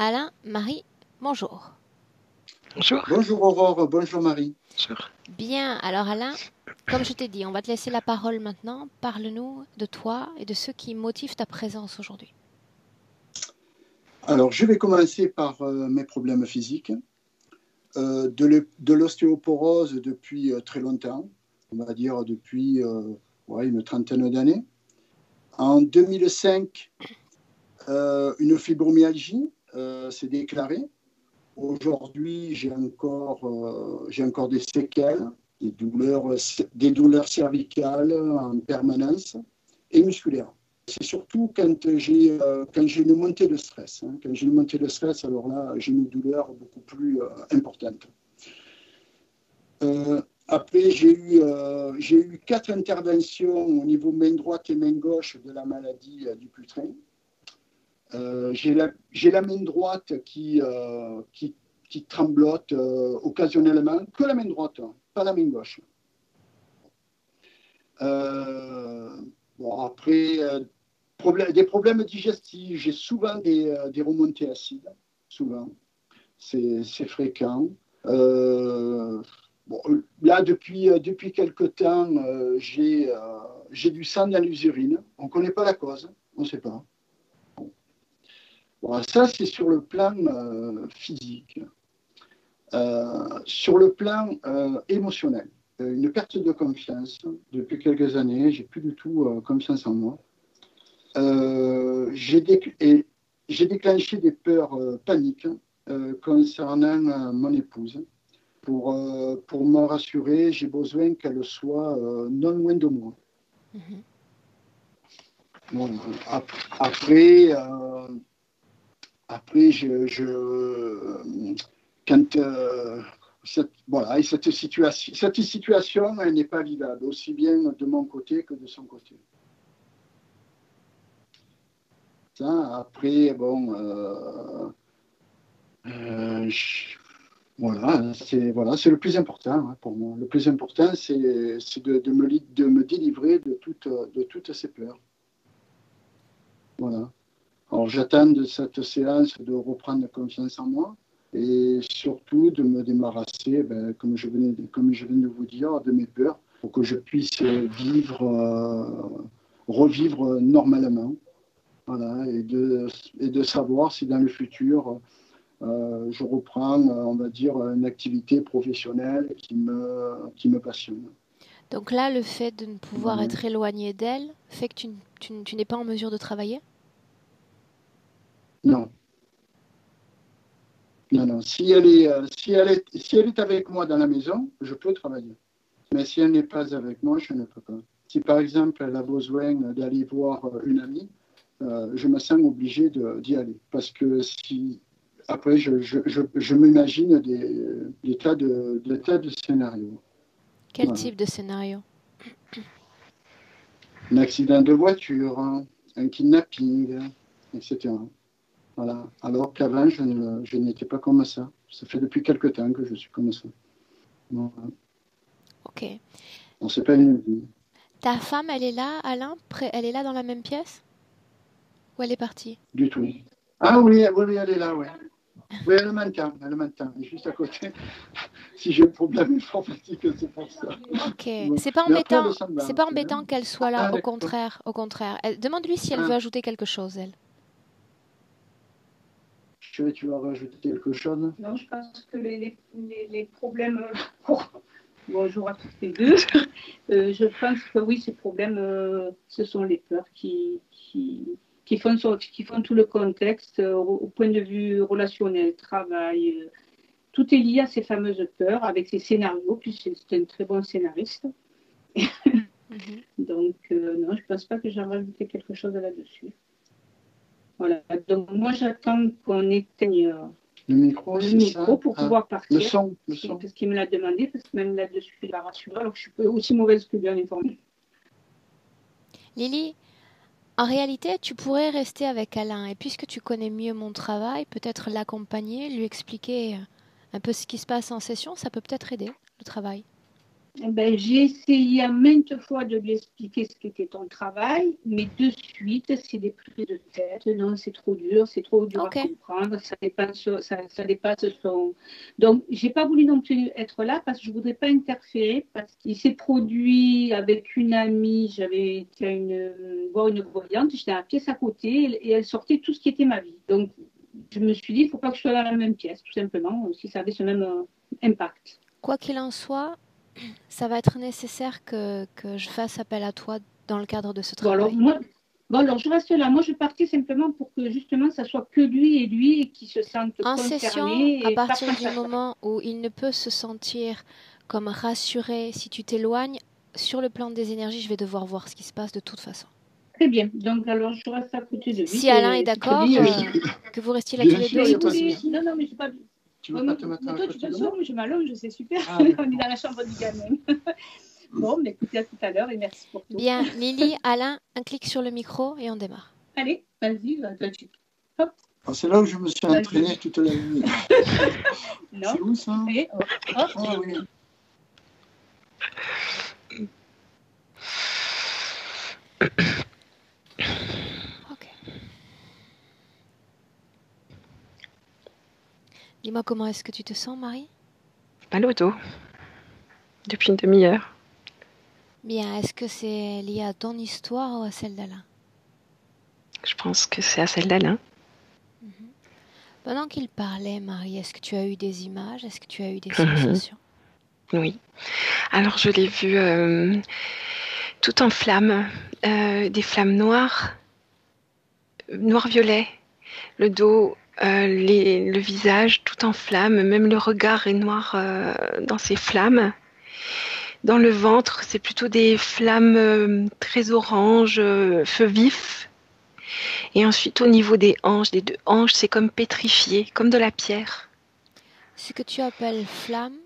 Alain, Marie, bonjour. Bonjour. Bonjour Aurore, bonjour Marie. Bonjour. Bien, alors Alain, comme je t'ai dit, on va te laisser la parole maintenant. Parle-nous de toi et de ce qui motive ta présence aujourd'hui. Alors, je vais commencer par mes problèmes physiques. De l'ostéoporose depuis très longtemps, on va dire depuis une trentaine d'années. En 2005, une fibromyalgie s'est déclarée. Aujourd'hui, j'ai encore des séquelles, des douleurs cervicales en permanence et musculaires. C'est surtout quand j'ai une montée de stress. Quand j'ai une montée de stress, alors là, j'ai une douleur beaucoup plus importante. Après, j'ai eu 4 interventions au niveau main droite et main gauche de la maladie du Dupuytren. J'ai la main droite qui tremblote occasionnellement, que la main droite, pas la main gauche. Après, des problèmes digestifs, j'ai souvent des remontées acides, souvent, c'est fréquent. Là, depuis quelque temps, j'ai du sang dans les urines, on ne connaît pas la cause, on ne sait pas. Bon, ça, c'est sur le plan physique. Sur le plan émotionnel, une perte de confiance. Depuis quelques années, j'ai plus du tout confiance en moi. J'ai déclenché des peurs paniques concernant mon épouse. Pour me rassurer, j'ai besoin qu'elle soit non loin de moi. Mm-hmm. Bon, après, quand cette situation, elle n'est pas vivable, aussi bien de mon côté que de son côté. Ça, après, c'est le plus important pour moi. Le plus important, c'est de me délivrer de toutes ces peurs. Voilà. Alors, j'attends de cette séance de reprendre confiance en moi et surtout de me débarrasser, comme je viens de vous dire, de mes peurs pour que je puisse revivre normalement. Voilà, et de savoir si dans le futur, je reprends, on va dire, une activité professionnelle qui me passionne. Donc là, le fait de ne pouvoir être éloigné d'elle fait que tu n'es pas en mesure de travailler ? Non. Non. Si elle est avec moi dans la maison, je peux travailler. Mais si elle n'est pas avec moi, je ne peux pas. Si par exemple, elle a besoin d'aller voir une amie, je me sens obligé d'y aller. Parce que après, je m'imagine des tas de scénarios. Quel type de scénario ? Un accident de voiture, un kidnapping, etc. Voilà. Alors qu'avant, je n'étais pas comme ça. Ça fait depuis quelque temps que je suis comme ça. Voilà. Ok. On sait pas une vie. Ta femme, elle est là, Alain ? Elle est là dans la même pièce ? Ou elle est partie ? Du tout. Ah oui, elle est là, oui. Oui, elle m'entend, juste à côté. Si j'ai un problème informatique, c'est pour ça. Ok, c'est pas embêtant qu'elle soit là, au contraire. Demande-lui si elle veut ajouter quelque chose, elle. Tu vas rajouter quelque chose ? Non, je pense que les problèmes... Bonjour à toutes les deux. Je pense que oui, ces problèmes, ce sont les peurs qui font tout le contexte au point de vue relationnel, travail. Tout est lié à ces fameuses peurs avec ces scénarios, puis c'est un très bon scénariste. Donc, non, je ne pense pas que j'ai rajouté quelque chose là-dessus. Voilà. Donc, moi, j'attends qu'on éteigne le micro pour pouvoir partir. Le son. Parce qu'il me l'a demandé, parce que même là-dessus, il l'a rassuré, alors que je suis aussi mauvaise que bien informée. Lily, en réalité, tu pourrais rester avec Alain, et puisque tu connais mieux mon travail, peut-être l'accompagner, lui expliquer un peu ce qui se passe en session, ça peut peut-être aider le travail. Ben, j'ai essayé à maintes fois de lui expliquer ce qu'était ton travail, mais de suite, c'est des prises de tête. Non, c'est trop dur à Ok. comprendre, ça dépasse son... Donc, j'ai pas voulu non plus être là parce que je voudrais pas interférer, parce qu'il s'est produit avec une amie, j'avais été voir une voyante, j'étais à la pièce à côté et elle sortait tout ce qui était ma vie. Donc, je me suis dit, il ne faut pas que je sois dans la même pièce, tout simplement, si ça avait ce même impact. Quoi qu'il en soit, ça va être nécessaire que je fasse appel à toi dans le cadre de ce Bon, alors, travail. je reste là. Moi, je partais simplement pour que justement, ça soit que lui et lui qui se sentent En session, concernés à et pas partir face du à face. moment où il ne peut se sentir comme rassuré si tu t'éloignes, sur le plan des énergies, je vais devoir voir ce qui se passe de toute façon. Très bien. Donc, alors, je reste à côté de lui. Si Alain est C'est très d'accord, bien. que vous restiez là tous Bien les deux, sûr, c'est y a pas de aussi souci. bien. Non, mais c'est pas... Tu veux pas te mettre mais à toi, tu côté peux de le moi? mais je m'allonge, c'est super. Ah, On est d'accord. dans la chambre du gamin. Bon, mais écoutez, à tout à l'heure et merci pour tout. Bien, Lily, Alain, un clic sur le micro et on démarre. Allez, vas-y, hop, Ah, c'est là où je me suis Vas-y. entraîné toute la nuit. non. C'est où ça? Et hop, hop. Ah oui. Ok. Dis-moi comment est-ce que tu te sens, Marie? Mal au dos. Depuis une demi-heure. Bien, est-ce que c'est lié à ton histoire ou à celle d'Alain? Je pense que c'est à celle d'Alain. Pendant qu'il parlait, Marie, est-ce que tu as eu des images? Est-ce que tu as eu des sensations? Oui. Alors je l'ai vu tout en flammes. Des flammes noires. Noir-violet. Le dos, le visage tout en flammes. Même le regard est noir dans ces flammes. Dans le ventre, c'est plutôt des flammes très oranges, feu vif. Et ensuite, au niveau des hanches, des deux hanches, c'est comme pétrifié, comme de la pierre. Ce que tu appelles flammes,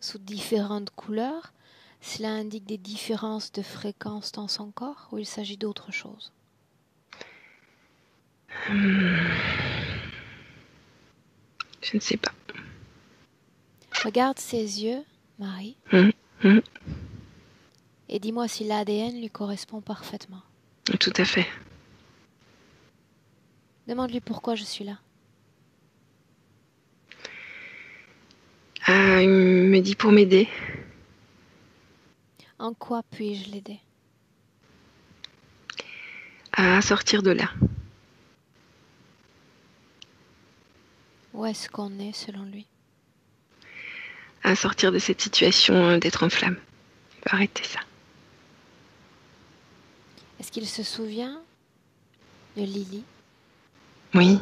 sous différentes couleurs, cela indique des différences de fréquence dans son corps ou il s'agit d'autre chose? Je ne sais pas. Regarde ses yeux, Marie, Hum, et dis-moi si l'ADN lui correspond parfaitement. Tout à fait. Demande-lui pourquoi je suis là. Il me dit pour m'aider. En quoi puis-je l'aider? À sortir de là. Où est-ce qu'on est selon lui? À sortir de cette situation d'être en flamme. Il faut arrêter ça. Est-ce qu'il se souvient de Lily? Oui,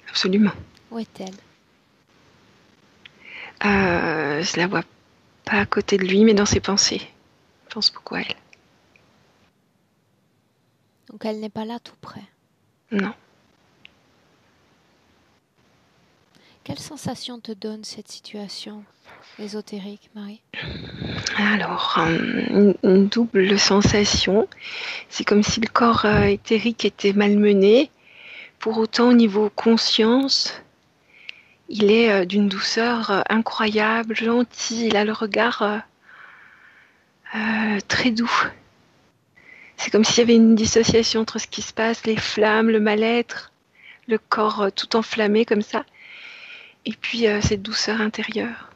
absolument. Où est-elle? Je la vois pas à côté de lui, mais dans ses pensées. Je pense beaucoup à elle. Donc elle n'est pas là tout près. Non. Quelle sensation te donne cette situation ésotérique, Marie? Alors, une double sensation. C'est comme si le corps éthérique était malmené. Pour autant, au niveau conscience, il est d'une douceur incroyable, gentil. Il a le regard très doux. C'est comme s'il y avait une dissociation entre ce qui se passe, les flammes, le mal-être, le corps tout enflammé comme ça, et puis cette douceur intérieure.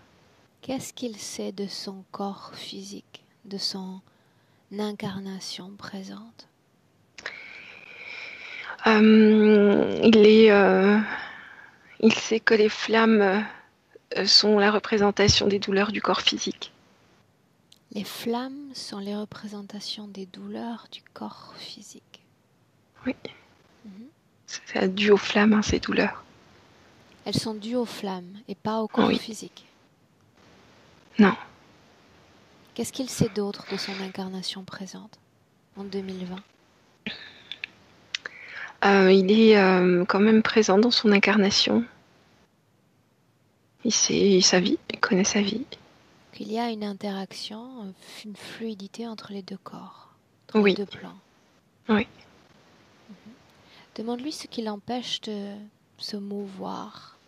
Qu'est-ce qu'il sait de son corps physique, de son incarnation présente? Il sait que les flammes sont la représentation des douleurs du corps physique. Les flammes sont les représentations des douleurs du corps physique. Oui. C'est dû aux flammes, hein, ces douleurs. Elles sont dues aux flammes et pas au corps physique. Non. Qu'est-ce qu'il sait d'autre de son incarnation présente en 2020? Il est quand même présent dans son incarnation. Il sait sa vie, il connaît sa vie. Qu'il y a une interaction, une fluidité entre les deux corps, Oui. les deux plans. Oui. Demande-lui ce qui l'empêche de se mouvoir.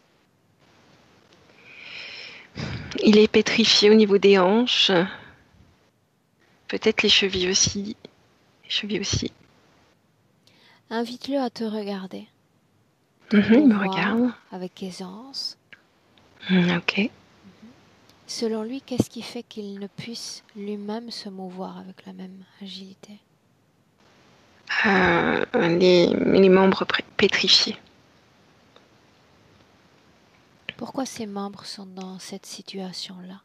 Il est pétrifié au niveau des hanches. Peut-être les chevilles aussi. Les chevilles aussi. Invite-le à te regarder. Il me Voir regarde. avec aisance. Ok. Selon lui, qu'est-ce qui fait qu'il ne puisse lui-même se mouvoir avec la même agilité? Les membres pétrifiés. Pourquoi ses membres sont dans cette situation-là?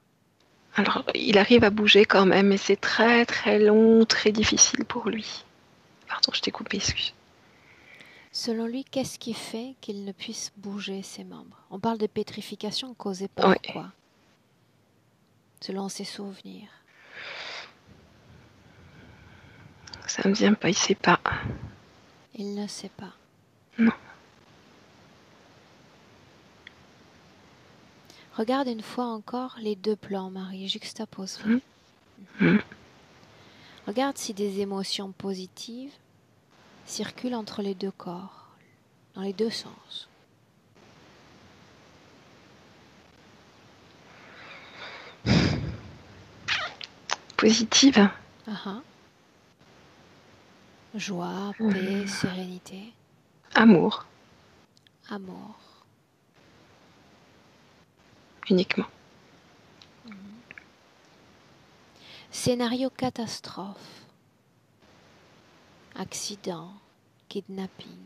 Alors, il arrive à bouger quand même, mais c'est très très long, très difficile pour lui. Pardon, je t'ai coupé, excuse. Selon lui, qu'est-ce qui fait qu'il ne puisse bouger ses membres? On parle de pétrification causée par quoi? Selon ses souvenirs. Ça me vient pas, il sait pas. Il ne sait pas. Non. Regarde une fois encore les deux plans, Marie, juxtapose-les. Regarde si des émotions positives circulent entre les deux corps, dans les deux sens. Positive. Joie, paix, sérénité. Amour. Amour. Uniquement. Scénario catastrophe. Accident. Kidnapping.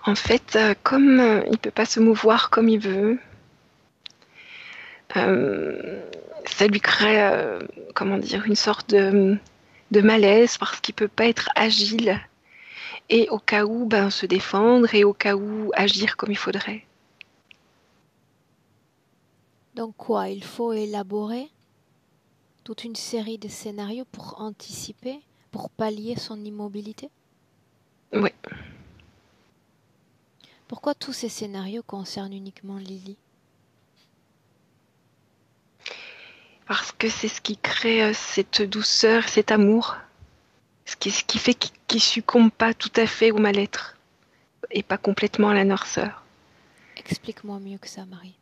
En fait, comme il peut pas se mouvoir comme il veut, ça lui crée, une sorte de malaise parce qu'il peut pas être agile et au cas où se défendre et au cas où agir comme il faudrait. Donc quoi, il faut élaborer toute une série de scénarios pour anticiper, pour pallier son immobilité? Oui. Pourquoi tous ces scénarios concernent uniquement Lily? Parce que c'est ce qui crée cette douceur, cet amour. Ce qui fait qu'il succombe pas tout à fait au mal-être et pas complètement à la noirceur. Explique-moi mieux que ça, Marie.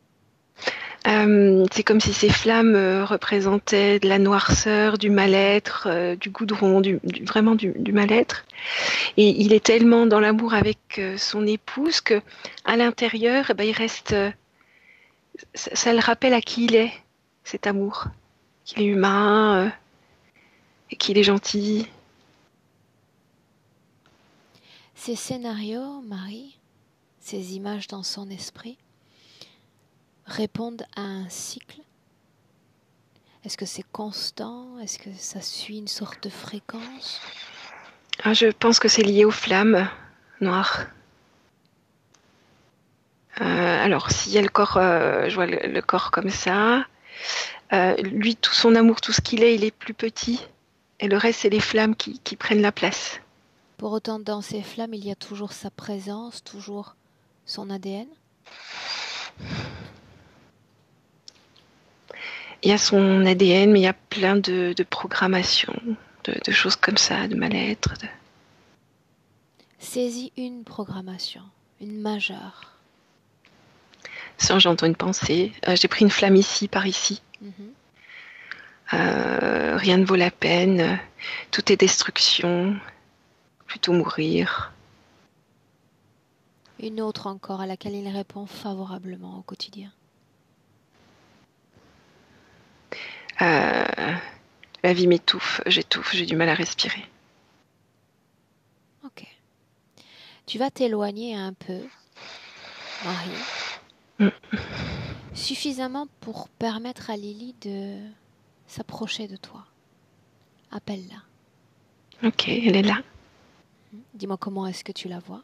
C'est comme si ces flammes représentaient de la noirceur, du mal-être, du goudron, vraiment du mal-être. Et il est tellement dans l'amour avec son épouse que à l'intérieur, il reste. Ça le rappelle à qui il est, cet amour. Qu'il est humain et qu'il est gentil. Ces scénarios, Marie, ces images dans son esprit, répondent à un cycle? Est-ce que c'est constant? Est-ce que ça suit une sorte de fréquence? Je pense que c'est lié aux flammes noires. Alors, s'il y a le corps, je vois le corps comme ça. Lui, tout son amour, tout ce qu'il est, il est plus petit. Et le reste, c'est les flammes qui prennent la place. Pour autant, dans ces flammes, il y a toujours sa présence, toujours son ADN? Il y a son ADN, mais il y a plein de programmations, de choses comme ça, de mal-être. Saisis une programmation, une majeure. Sans j'entends une pensée. J'ai pris une flamme ici, par ici. Rien ne vaut la peine. Tout est destruction. Plutôt mourir. Une autre encore à laquelle il répond favorablement au quotidien. La vie m'étouffe, j'étouffe, j'ai du mal à respirer. Ok. Tu vas t'éloigner un peu, Marie. Suffisamment pour permettre à Lily de s'approcher de toi. Appelle-la. Ok, elle est là. Dis-moi comment est-ce que tu la vois?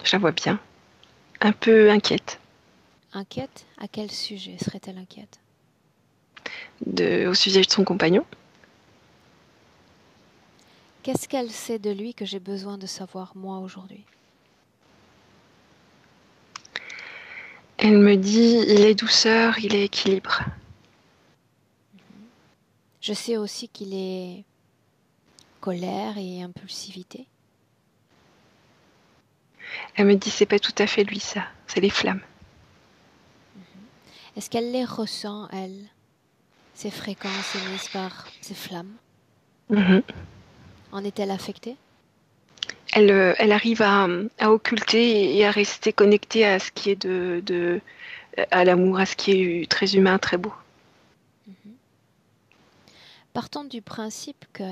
Je la vois bien. Un peu inquiète. Inquiète? À quel sujet serait-elle inquiète? Au sujet de son compagnon. Qu'est-ce qu'elle sait de lui que j'ai besoin de savoir moi aujourd'hui? Elle me dit, il est douceur, il est équilibre. Je sais aussi qu'il est colère et impulsivité. Elle me dit, c'est pas tout à fait lui ça, c'est les flammes. Est-ce qu'elle les ressent, elle, ces fréquences émises par ces flammes? Mhm. En est-elle affectée? Elle arrive à occulter et à rester connectée à ce qui est à l'amour, à ce qui est très humain, très beau. Partons du principe que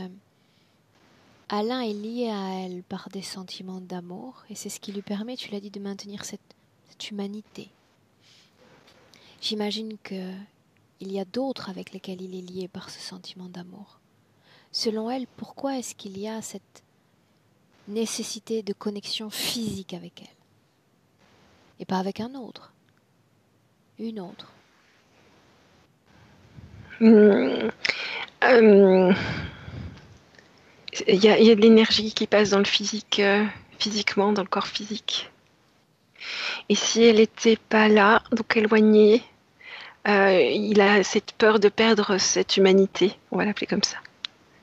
Alain est lié à elle par des sentiments d'amour, et c'est ce qui lui permet, tu l'as dit, de maintenir cette humanité. J'imagine que il y a d'autres avec lesquels il est lié par ce sentiment d'amour. Selon elle, pourquoi est-ce qu'il y a cette nécessité de connexion physique avec elle et pas avec un autre, une autre? Hum, euh, il y a de l'énergie qui passe dans le physique, physiquement, dans le corps physique. Et si elle n'était pas là, donc éloignée, il a cette peur de perdre cette humanité. On va l'appeler comme ça.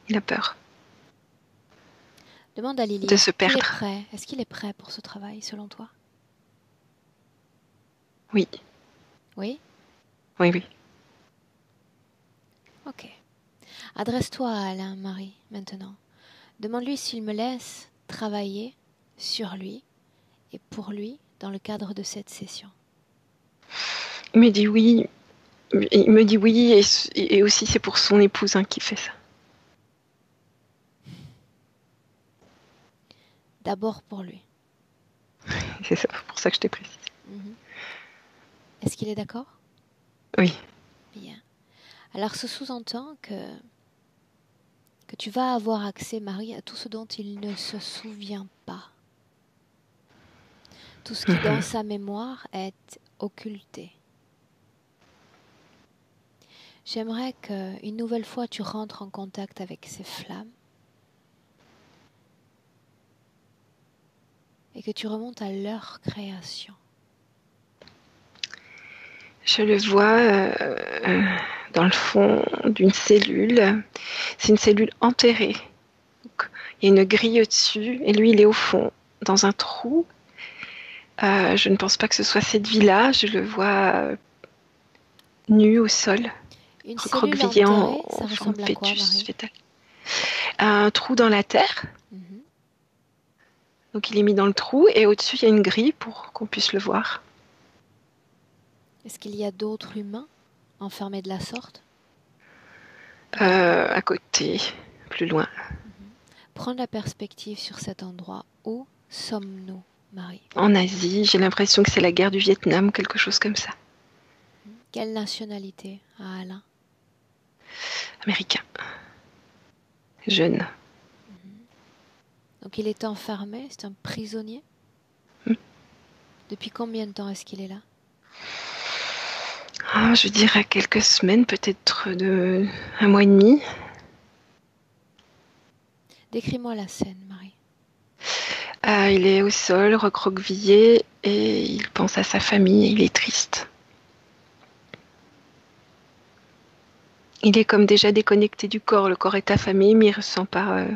Il a peur Demande à Lily, de est-ce se qu'il est perdre. prêt? Est-ce qu'il est prêt pour ce travail, selon toi? Oui, Oui? oui, oui. Ok. Adresse-toi à Alain, Marie, maintenant. Demande-lui s'il me laisse travailler sur lui et pour lui dans le cadre de cette session. Il me dit oui. Il me dit oui, et aussi c'est pour son épouse qui fait ça. D'abord pour lui. C'est ça, pour ça que je t'ai précisé. Est-ce qu'il est d'accord? Oui. Bien. Alors ce sous-entend que tu vas avoir accès, Marie, à tout ce dont il ne se souvient pas. Tout ce qui dans sa mémoire est occulté. J'aimerais qu'une nouvelle fois tu rentres en contact avec ces flammes et que tu remontes à leur création. Je le vois dans le fond d'une cellule. C'est une cellule enterrée. Donc, il y a une grille au-dessus et lui, il est au fond, dans un trou. Je ne pense pas que ce soit cette vie-là. Je le vois nu au sol, Une cellule recroquevillé enterrée, ça en forme ressemble à quoi, fœtus Marie? fœtal. Un trou dans la terre. Donc il est mis dans le trou et au-dessus, il y a une grille pour qu'on puisse le voir. Est-ce qu'il y a d'autres humains enfermés de la sorte? À côté, plus loin. Prends la perspective sur cet endroit. Où sommes-nous, Marie? En Asie, j'ai l'impression que c'est la guerre du Vietnam, quelque chose comme ça. Quelle nationalité a Alain? Américain. Jeune. Donc il est enfermé, c'est un prisonnier? Depuis combien de temps est-ce qu'il est là? Je dirais quelques semaines, peut-être un mois et demi. Décris-moi la scène, Marie. Il est au sol, recroquevillé, et il pense à sa famille, et il est triste. Il est comme déjà déconnecté du corps. Le corps est affamé, mais il ressent pas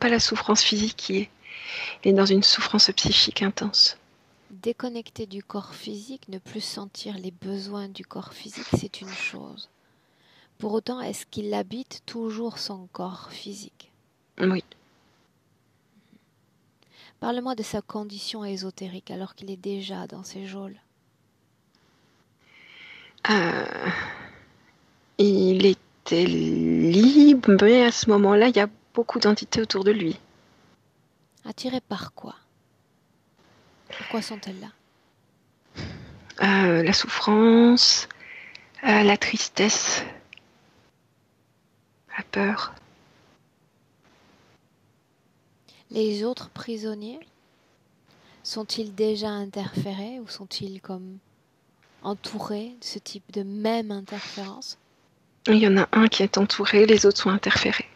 la souffrance physique. Il est dans une souffrance psychique intense. Déconnecté du corps physique, ne plus sentir les besoins du corps physique, c'est une chose. Pour autant, est-ce qu'il habite toujours son corps physique? Oui. Parle-moi de sa condition ésotérique alors qu'il est déjà dans ses geôles. Il était libre, mais à ce moment-là, il y a beaucoup d'entités autour de lui. Attiré par quoi? Pourquoi sont-elles là? La souffrance, la tristesse, la peur. Les autres prisonniers sont-ils déjà interférés ou sont-ils comme entourés de ce type de même interférence? Il y en a un qui est entouré, les autres sont interférés.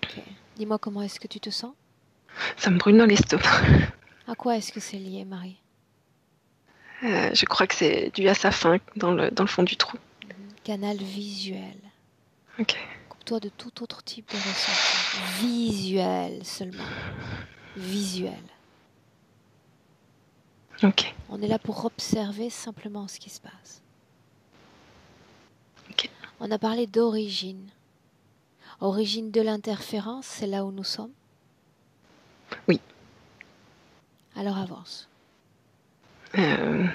Ok. Dis-moi comment est-ce que tu te sens? Ça me brûle dans l'estomac. À quoi est-ce que c'est lié, Marie? Je crois que c'est dû à sa faim dans le fond du trou. Canal visuel. Ok. Coupe-toi de tout autre type de ressenti. Visuel seulement. Visuel. Ok. On est là pour observer simplement ce qui se passe. Ok. On a parlé d'origine. Origine de l'interférence, c'est là où nous sommes? Oui. Alors avance. Il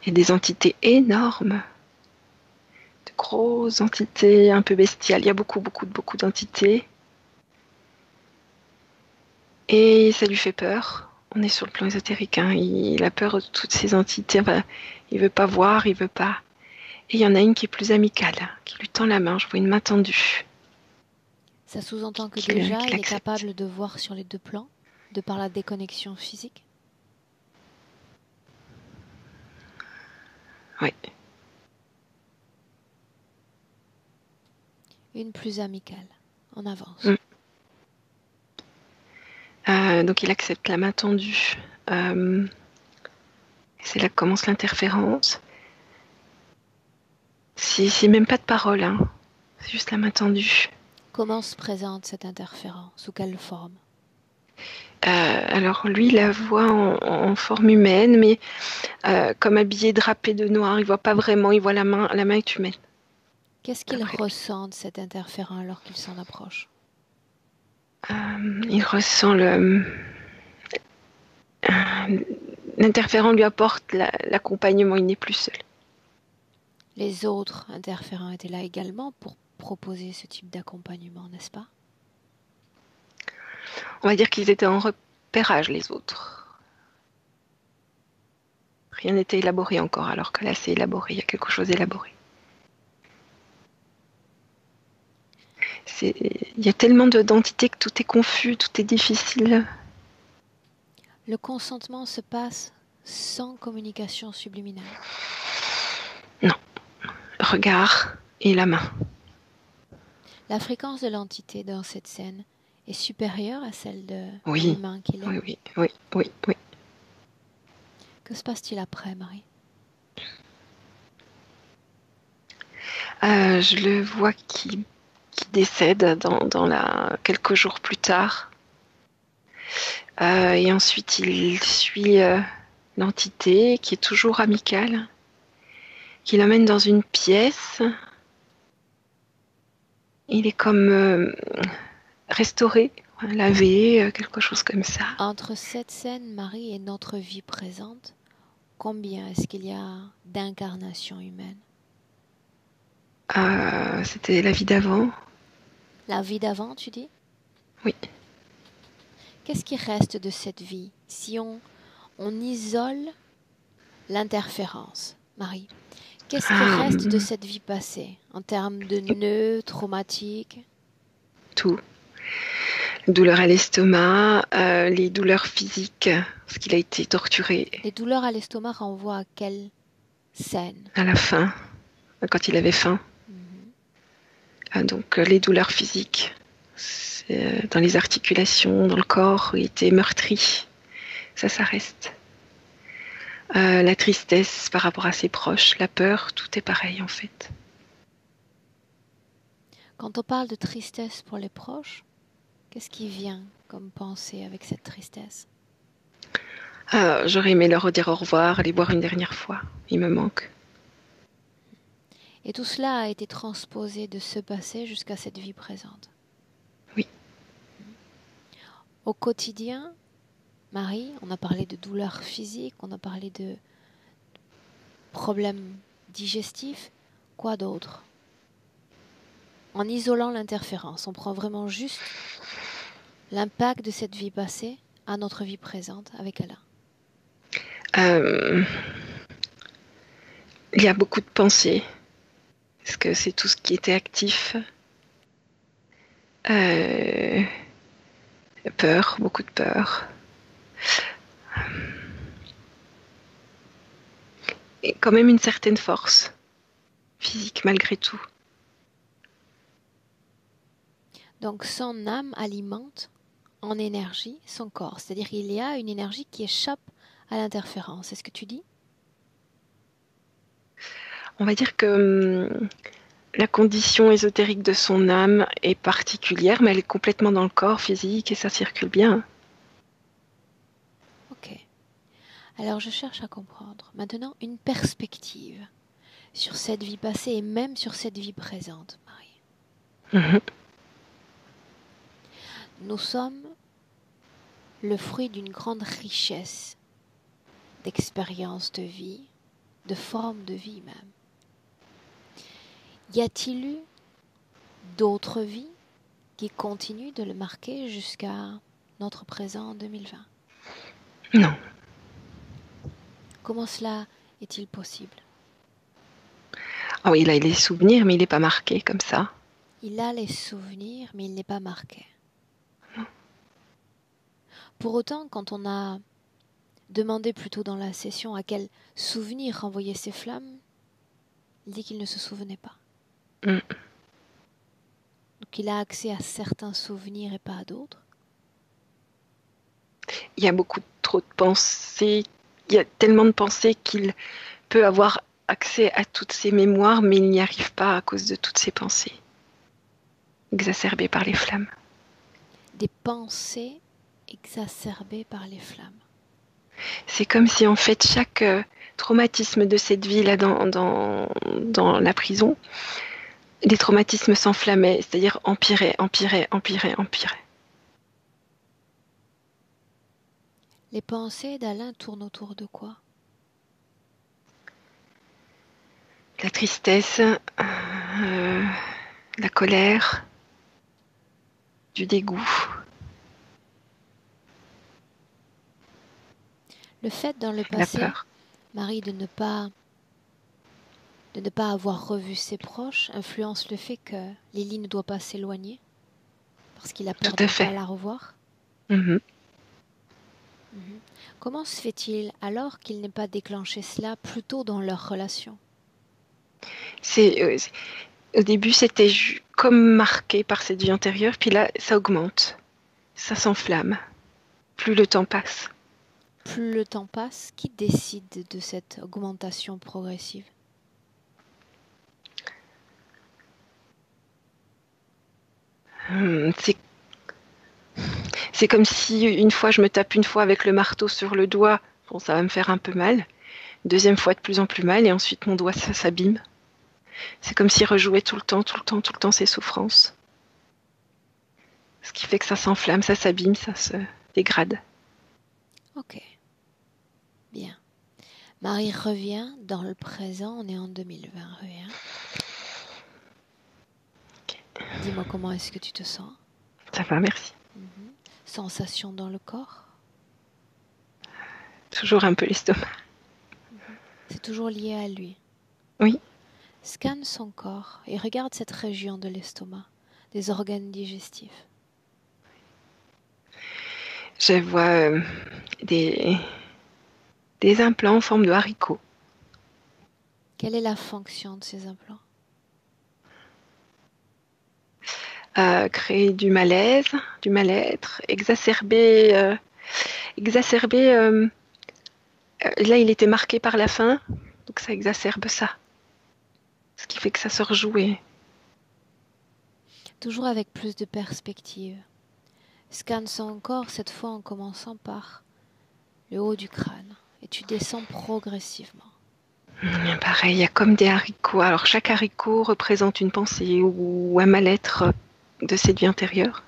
y a des entités énormes, de grosses entités un peu bestiales. Il y a beaucoup d'entités. Et ça lui fait peur. On est sur le plan ésotérique. Hein. Il a peur de toutes ces entités. Enfin, il veut pas voir, il veut pas. Et il y en a une qui est plus amicale, qui lui tend la main. Je vois une main tendue. Ça sous-entend que Qui déjà, il est l'accepte. capable de voir sur les deux plans, de par la déconnexion physique? Oui. Une plus amicale. On avance. Donc il accepte la main tendue. C'est là que commence l'interférence. C'est même pas de parole, hein. C'est juste la main tendue. Comment se présente cette interférence? Sous quelle forme? Alors lui, il la voit en forme humaine, mais comme habillé, drapé de noir. Il voit pas vraiment, il voit la main est humaine. Qu'est-ce qu'il ressent de cet interférent alors qu'il s'en approche? Il ressent l'interférent lui apporte l'accompagnement, il n'est plus seul. Les autres interférents étaient là également pour proposer ce type d'accompagnement, n'est-ce pas? On va dire qu'ils étaient en repérage, les autres. Rien n'était élaboré encore, alors que là, c'est élaboré. Il y a quelque chose d'élaboré. Il y a tellement d'entités que tout est confus, tout est difficile. Le consentement se passe sans communication subliminale. Non. Regard et la main. La fréquence de l'entité dans cette scène est supérieure à celle de Oui. l'humain qu'il est. Oui. Que se passe-t-il après, Marie? Je le vois qui décède quelques jours plus tard. Et ensuite, il suit l'entité qui est toujours amicale, qui l'emmène dans une pièce. Il est comme restauré, lavé, quelque chose comme ça. Entre cette scène, Marie, et notre vie présente, combien est-ce qu'il y a d'incarnations humaines? C'était la vie d'avant. La vie d'avant, tu dis? Oui. Qu'est-ce qui reste de cette vie si on isole l'interférence, Marie? Qu'est-ce qui reste de cette vie passée en termes de nœuds traumatiques? Tout. Douleurs à l'estomac, les douleurs physiques, parce qu'il a été torturé. Les douleurs à l'estomac renvoient à quelle scène? À la fin, quand il avait faim. Donc les douleurs physiques, dans les articulations, dans le corps, il était meurtri. Ça reste. La tristesse par rapport à ses proches, la peur, tout est pareil en fait. Quand on parle de tristesse pour les proches, qu'est-ce qui vient comme pensée avec cette tristesse? J'aurais aimé leur redire au revoir, les boire une dernière fois. Il me manque. Et tout cela a été transposé de ce passé jusqu'à cette vie présente. Oui. Au quotidien, Marie, on a parlé de douleurs physiques, on a parlé de problèmes digestifs. Quoi d'autre? En isolant l'interférence, on prend vraiment juste l'impact de cette vie passée à notre vie présente avec Alain. Il y a beaucoup de pensées. Est-ce que c'est tout ce qui était actif? Peur, beaucoup de peur. Et quand même une certaine force physique malgré tout. Donc son âme alimente en énergie son corps. C'est-à-dire qu'il y a une énergie qui échappe à l'interférence. C'est ce que tu dis? On va dire que la condition ésotérique de son âme est particulière, mais elle est complètement dans le corps physique et ça circule bien. Ok. Alors je cherche à comprendre. Maintenant, une perspective. sur cette vie passée et même sur cette vie présente, Marie. Mhm. Nous sommes le fruit d'une grande richesse d'expériences de vie, de formes de vie même. Y a-t-il eu d'autres vies qui continuent de le marquer jusqu'à notre présent en 2020? Non. Comment cela est-il possible? Ah oui, il a les souvenirs, mais il n'est pas marqué comme ça. Il a les souvenirs, mais il n'est pas marqué. Pour autant, quand on a demandé plus tôt dans la session à quel souvenir renvoyaient ces flammes, il dit qu'il ne se souvenait pas. Mm. Donc il a accès à certains souvenirs et pas à d'autres. Il y a beaucoup trop de pensées, il y a tellement de pensées qu'il peut avoir accès à toutes ses mémoires, mais il n'y arrive pas à cause de toutes ces pensées, exacerbées par les flammes. Des pensées exacerbées par les flammes. C'est comme si en fait chaque traumatisme de cette vie-là dans la prison, les traumatismes s'enflammaient, c'est-à-dire empiraient. Les pensées d'Alain tournent autour de quoi? La tristesse, la colère, du dégoût. Le fait dans le La passé, peur. Marie, de ne pas avoir revu ses proches influence le fait que Lily ne doit pas s'éloigner parce qu'il a peur Tout de à ne fait. pas la revoir. Mhm. Comment se fait-il alors qu'il n'ait pas déclenché cela plus tôt dans leur relation? Au début, c'était comme marqué par cette vie antérieure, puis là, ça augmente, ça s'enflamme. Plus le temps passe. Plus le temps passe, qui décide de cette augmentation progressive? C'est comme si une fois je me tape une fois avec le marteau sur le doigt, bon, ça va me faire un peu mal. Deuxième fois de plus en plus mal, et ensuite mon doigt s'abîme. C'est comme s'il rejouait tout le temps ses souffrances. Ce qui fait que ça s'enflamme, ça s'abîme, ça se dégrade. Ok, bien. Marie revient dans le présent, on est en 2020, reviens. Dis-moi comment est-ce que tu te sens? Ça va, merci. Sensation dans le corps? Toujours un peu l'estomac. C'est toujours lié à lui. Oui. Scanne son corps et regarde cette région de l'estomac, des organes digestifs. Je vois des implants en forme de haricots. Quelle est la fonction de ces implants? Créer du malaise, du mal-être, exacerber. Là, il était marqué par la faim, donc ça exacerbe ça. Ce qui fait que ça se rejouait. Toujours avec plus de perspective. Scanne son corps, cette fois en commençant par le haut du crâne, et tu descends progressivement. Pareil, il y a comme des haricots. Alors chaque haricot représente une pensée ou un mal-être de cette vie antérieure.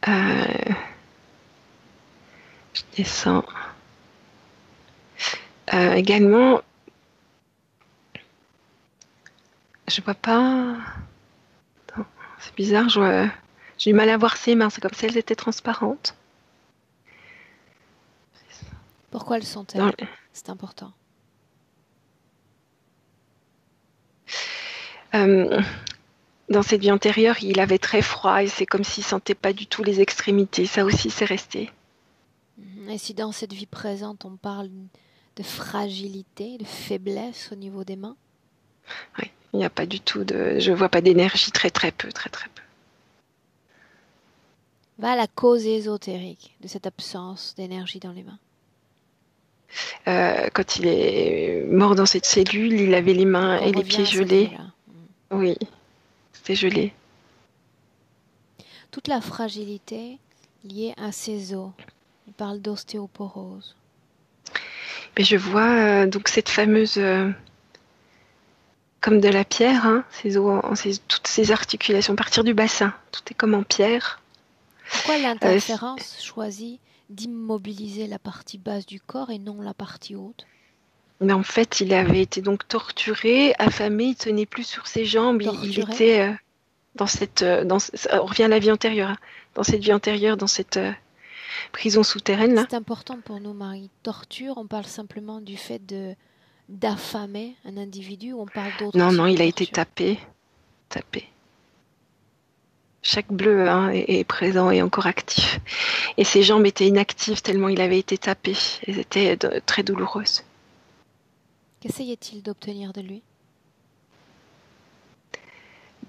Je descends. Également, je vois pas. Attends, c'est bizarre, j'ai du mal à voir ses mains. C'est comme si elles étaient transparentes. Pourquoi le sont-elles? Dans- C'est important. Dans cette vie antérieure, il avait très froid et c'est comme s'il sentait pas du tout les extrémités. Ça aussi, c'est resté. Et si dans cette vie présente, on parle de fragilité, de faiblesse au niveau des mains? Oui, il n'y a pas du tout de. Je vois pas d'énergie, très peu. Va à la cause ésotérique de cette absence d'énergie dans les mains. Quand il est mort dans cette cellule, il avait les mains Donc on et les revient pieds à cette gelés. vie-là. Oui, c'était gelé. Toute la fragilité liée à ces os. Il parle d'ostéoporose. Mais je vois donc cette fameuse, comme de la pierre, hein, toutes ces articulations, à partir du bassin, tout est comme en pierre. Pourquoi l'interférence choisit d'immobiliser la partie basse du corps et non la partie haute? Mais en fait, il avait été donc torturé, affamé, il tenait plus sur ses jambes, il Torturé? était on revient à la vie antérieure, hein, dans cette vie antérieure, dans cette prison souterraine là. C'est important pour nous, Marie. Torture, on parle simplement du fait d'affamer un individu ou on parle d'autres Non, types non, de il a été torture? tapé. Chaque bleu hein, est présent et encore actif. Et ses jambes étaient inactives tellement il avait été tapé. Elles étaient très douloureuses. Qu'essayait-il d'obtenir de lui?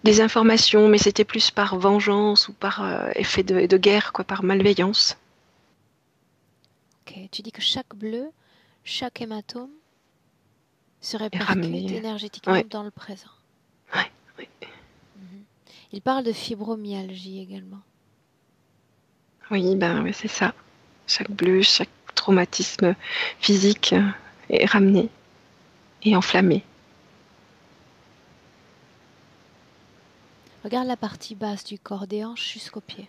Des informations, mais c'était plus par vengeance ou par effet de guerre, quoi, par malveillance. Ok, tu dis que chaque bleu, chaque hématome se répercute Ramené. énergétiquement Ouais. dans le présent. Ouais. Il parle de fibromyalgie également. Oui, ben c'est ça. Chaque bleu, chaque traumatisme physique est ramené et enflammé. Regarde la partie basse du corps, des hanches jusqu'aux pieds.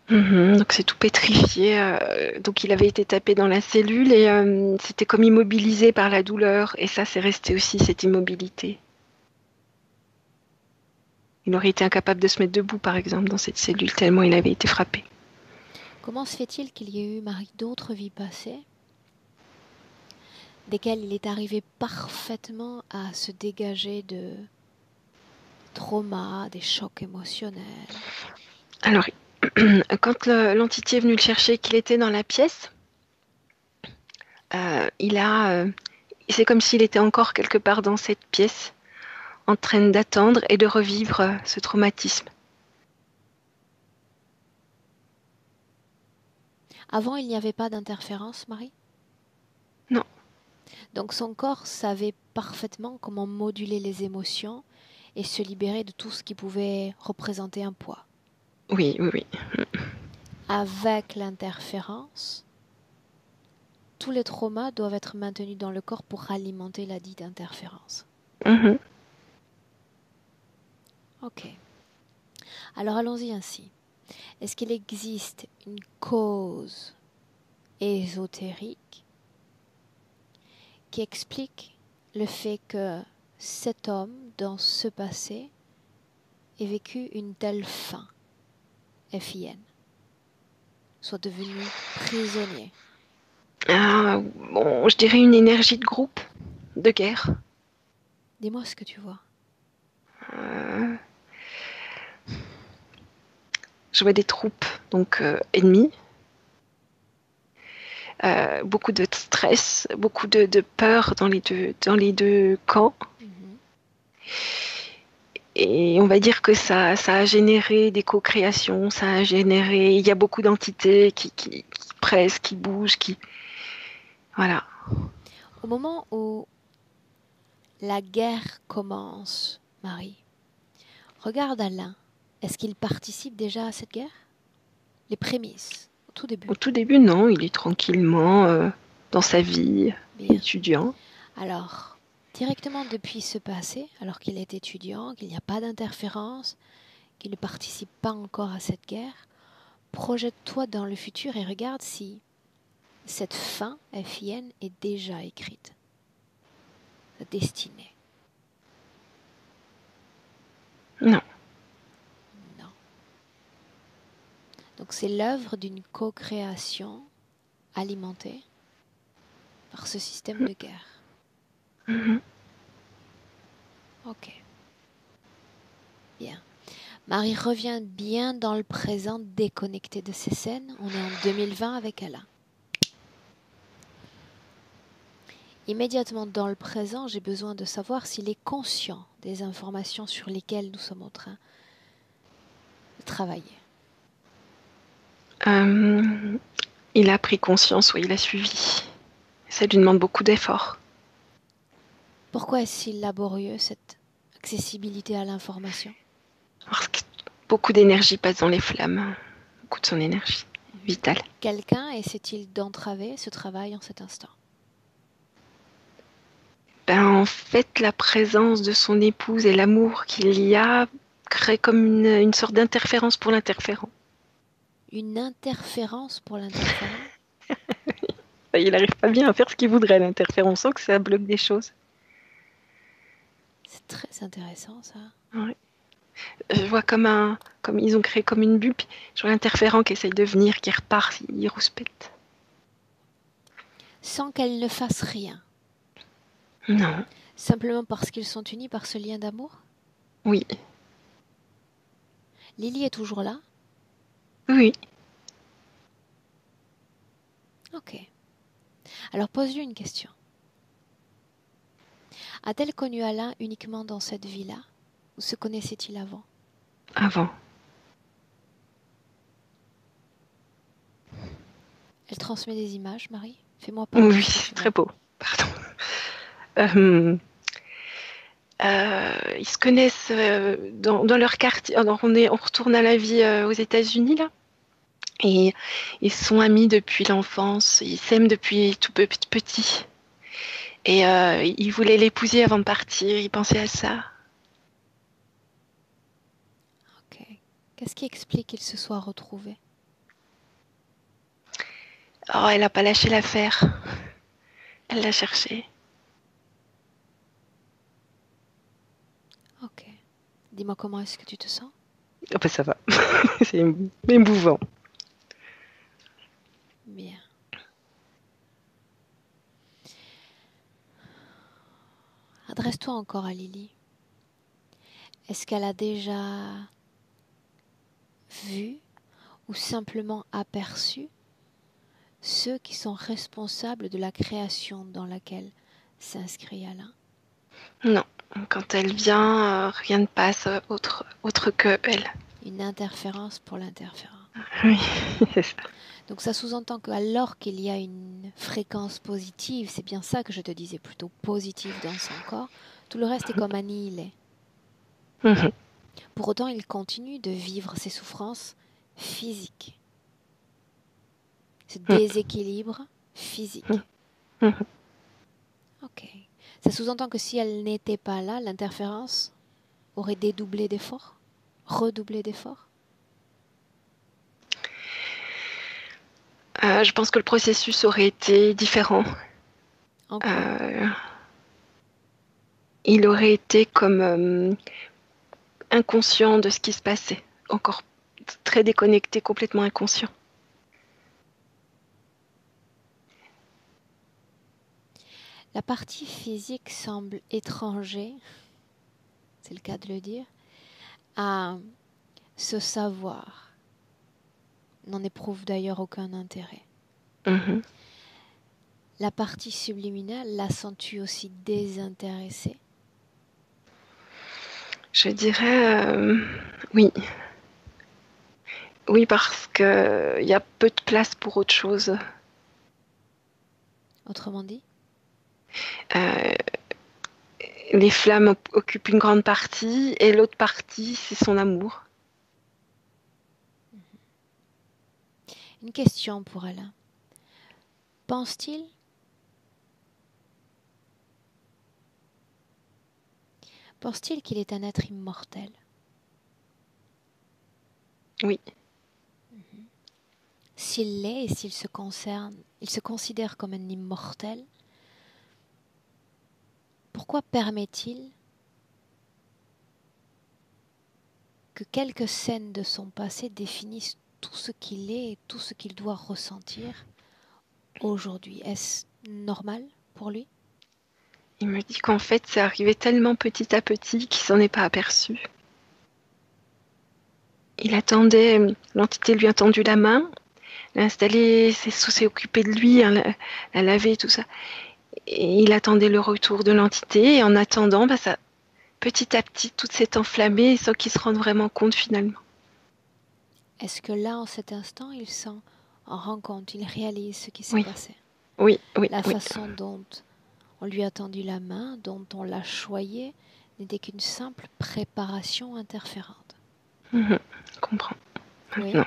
Donc c'est tout pétrifié. Donc il avait été tapé dans la cellule et c'était comme immobilisé par la douleur. Et ça, c'est resté aussi, cette immobilité. Il aurait été incapable de se mettre debout, par exemple, dans cette cellule, tellement il avait été frappé. Comment se fait-il qu'il y ait eu, Marie, d'autres vies passées, desquelles il est arrivé parfaitement à se dégager de traumas, des chocs émotionnels? Alors, quand l'entité est venue le chercher, qu'il était dans la pièce, c'est comme s'il était encore quelque part dans cette pièce, en train d'attendre et de revivre ce traumatisme. Avant, il n'y avait pas d'interférence, Marie? Non. Donc son corps savait parfaitement comment moduler les émotions et se libérer de tout ce qui pouvait représenter un poids. Oui. Avec l'interférence, tous les traumas doivent être maintenus dans le corps pour alimenter la dite interférence. Mhm. Ok. Alors allons-y ainsi. Est-ce qu'il existe une cause ésotérique qui explique le fait que cet homme, dans ce passé, ait vécu une telle fin, FIN, soit devenu prisonnier? Bon, je dirais une énergie de groupe, de guerre. Dis-moi ce que tu vois. Je vois des troupes donc ennemies. Beaucoup de stress, beaucoup de peur dans les deux camps. Et on va dire que ça a généré des co-créations, il y a beaucoup d'entités qui pressent, qui bougent, voilà. Au moment où la guerre commence, Marie, regarde Alain. Est-ce qu'il participe déjà à cette guerre? Les prémices, au tout début. Au tout début, non, il est tranquillement dans sa vie étudiant. Alors, directement depuis ce passé, alors qu'il est étudiant, qu'il n'y a pas d'interférence, qu'il ne participe pas encore à cette guerre, projette-toi dans le futur et regarde si cette fin, FIN, est déjà écrite. Sa destinée. Non. Non. Donc c'est l'œuvre d'une co-création alimentée par ce système de guerre. Ok. Bien. Marie revient bien dans le présent, déconnectée de ces scènes. On est en 2020 avec Alain. Immédiatement dans le présent, j'ai besoin de savoir s'il est conscient des informations sur lesquelles nous sommes en train de travailler. Il a pris conscience, oui, il a suivi. Ça lui demande beaucoup d'efforts. Pourquoi est-ce si laborieux, cette accessibilité à l'information? Parce que beaucoup d'énergie passe dans les flammes. Beaucoup de son énergie vitale. Quelqu'un essaie-t-il d'entraver ce travail en cet instant? En fait, la présence de son épouse et l'amour qu'il y a crée comme une sorte d'interférence pour l'interférent. Une interférence pour l'interférent? Il n'arrive pas bien à faire ce qu'il voudrait, l'interférent. On sent que ça bloque des choses. C'est très intéressant, ça. Ouais. Je vois comme ils ont créé comme une bulle. Je vois l'interférent qui essaye de venir, qui repart, il rouspète. Sans qu'elle ne fasse rien. Non. Simplement parce qu'ils sont unis par ce lien d'amour? Oui. Lily est toujours là? Oui. Ok. Alors pose-lui une question. A-t-elle connu Alain uniquement dans cette vie-là? Ou se connaissait-il avant? Avant. Elle transmet des images, Marie? Fais-moi part de Oui, ce que c'est tu très vois. beau. Pardon. Ils se connaissent dans leur quartier. Alors on retourne à la vie aux États-Unis là. Et ils sont amis depuis l'enfance. Ils s'aiment depuis tout petit. Et il voulait l'épouser avant de partir. Il pensait à ça. Ok. Qu'est-ce qui explique qu'ils se soient retrouvés? Oh, elle n'a pas lâché l'affaire. Elle l'a cherché. Ok. Dis-moi comment est-ce que tu te sens? Oh, bah, ça va. C'est émouvant. Bien. Adresse-toi encore à Lily. Est-ce qu'elle a déjà vu ou simplement aperçu ceux qui sont responsables de la création dans laquelle s'inscrit Alain? Non. Quand elle vient, rien ne passe autre que elle. Une interférence pour l'interférent. Oui, c'est ça. Donc ça sous-entend qu'alors qu'il y a une fréquence positive, c'est bien ça que je te disais, plutôt positive dans son corps, tout le reste est comme annihilé. Mhm. Pour autant, il continue de vivre ses souffrances physiques, ce déséquilibre physique. Mhm. Ok. Ça sous-entend que si elle n'était pas là, l'interférence aurait dédoublé d'efforts, redoublé d'efforts. Je pense que le processus aurait été différent. En quoi? Il aurait été comme inconscient de ce qui se passait. Encore très déconnecté, complètement inconscient. La partie physique semble étranger, c'est le cas de le dire, à ce savoir. N'en éprouve d'ailleurs aucun intérêt. Mhm. La partie subliminale la sens-tu aussi désintéressée? Je dirais oui. Oui, parce qu'il y a peu de place pour autre chose. Autrement dit? Euh, les flammes occupent une grande partie et l'autre partie, c'est son amour. Une question pour Alain. Pense-t-il qu'il est un être immortel? Oui. S'il l'est et il se considère comme un immortel, pourquoi permet-il que quelques scènes de son passé définissent tout ce qu'il est et tout ce qu'il doit ressentir aujourd'hui? Est-ce normal pour lui? Il me dit qu'en fait, c'est arrivé tellement petit à petit qu'il s'en est pas aperçu. Il attendait, l'entité lui a tendu la main, l'a installé, s'est occupé de lui, hein, l'a lavé, tout ça. Et il attendait le retour de l'entité, et en attendant, ça, petit à petit, tout s'est enflammé sans qu'il se rende vraiment compte finalement. Est-ce que là, en cet instant, il s'en rend compte, il réalise ce qui s'est Oui, passé? oui, oui, La oui. façon dont on lui a tendu la main, dont on l'a choyé, n'était qu'une simple préparation interférente. Je comprends. Oui? Non,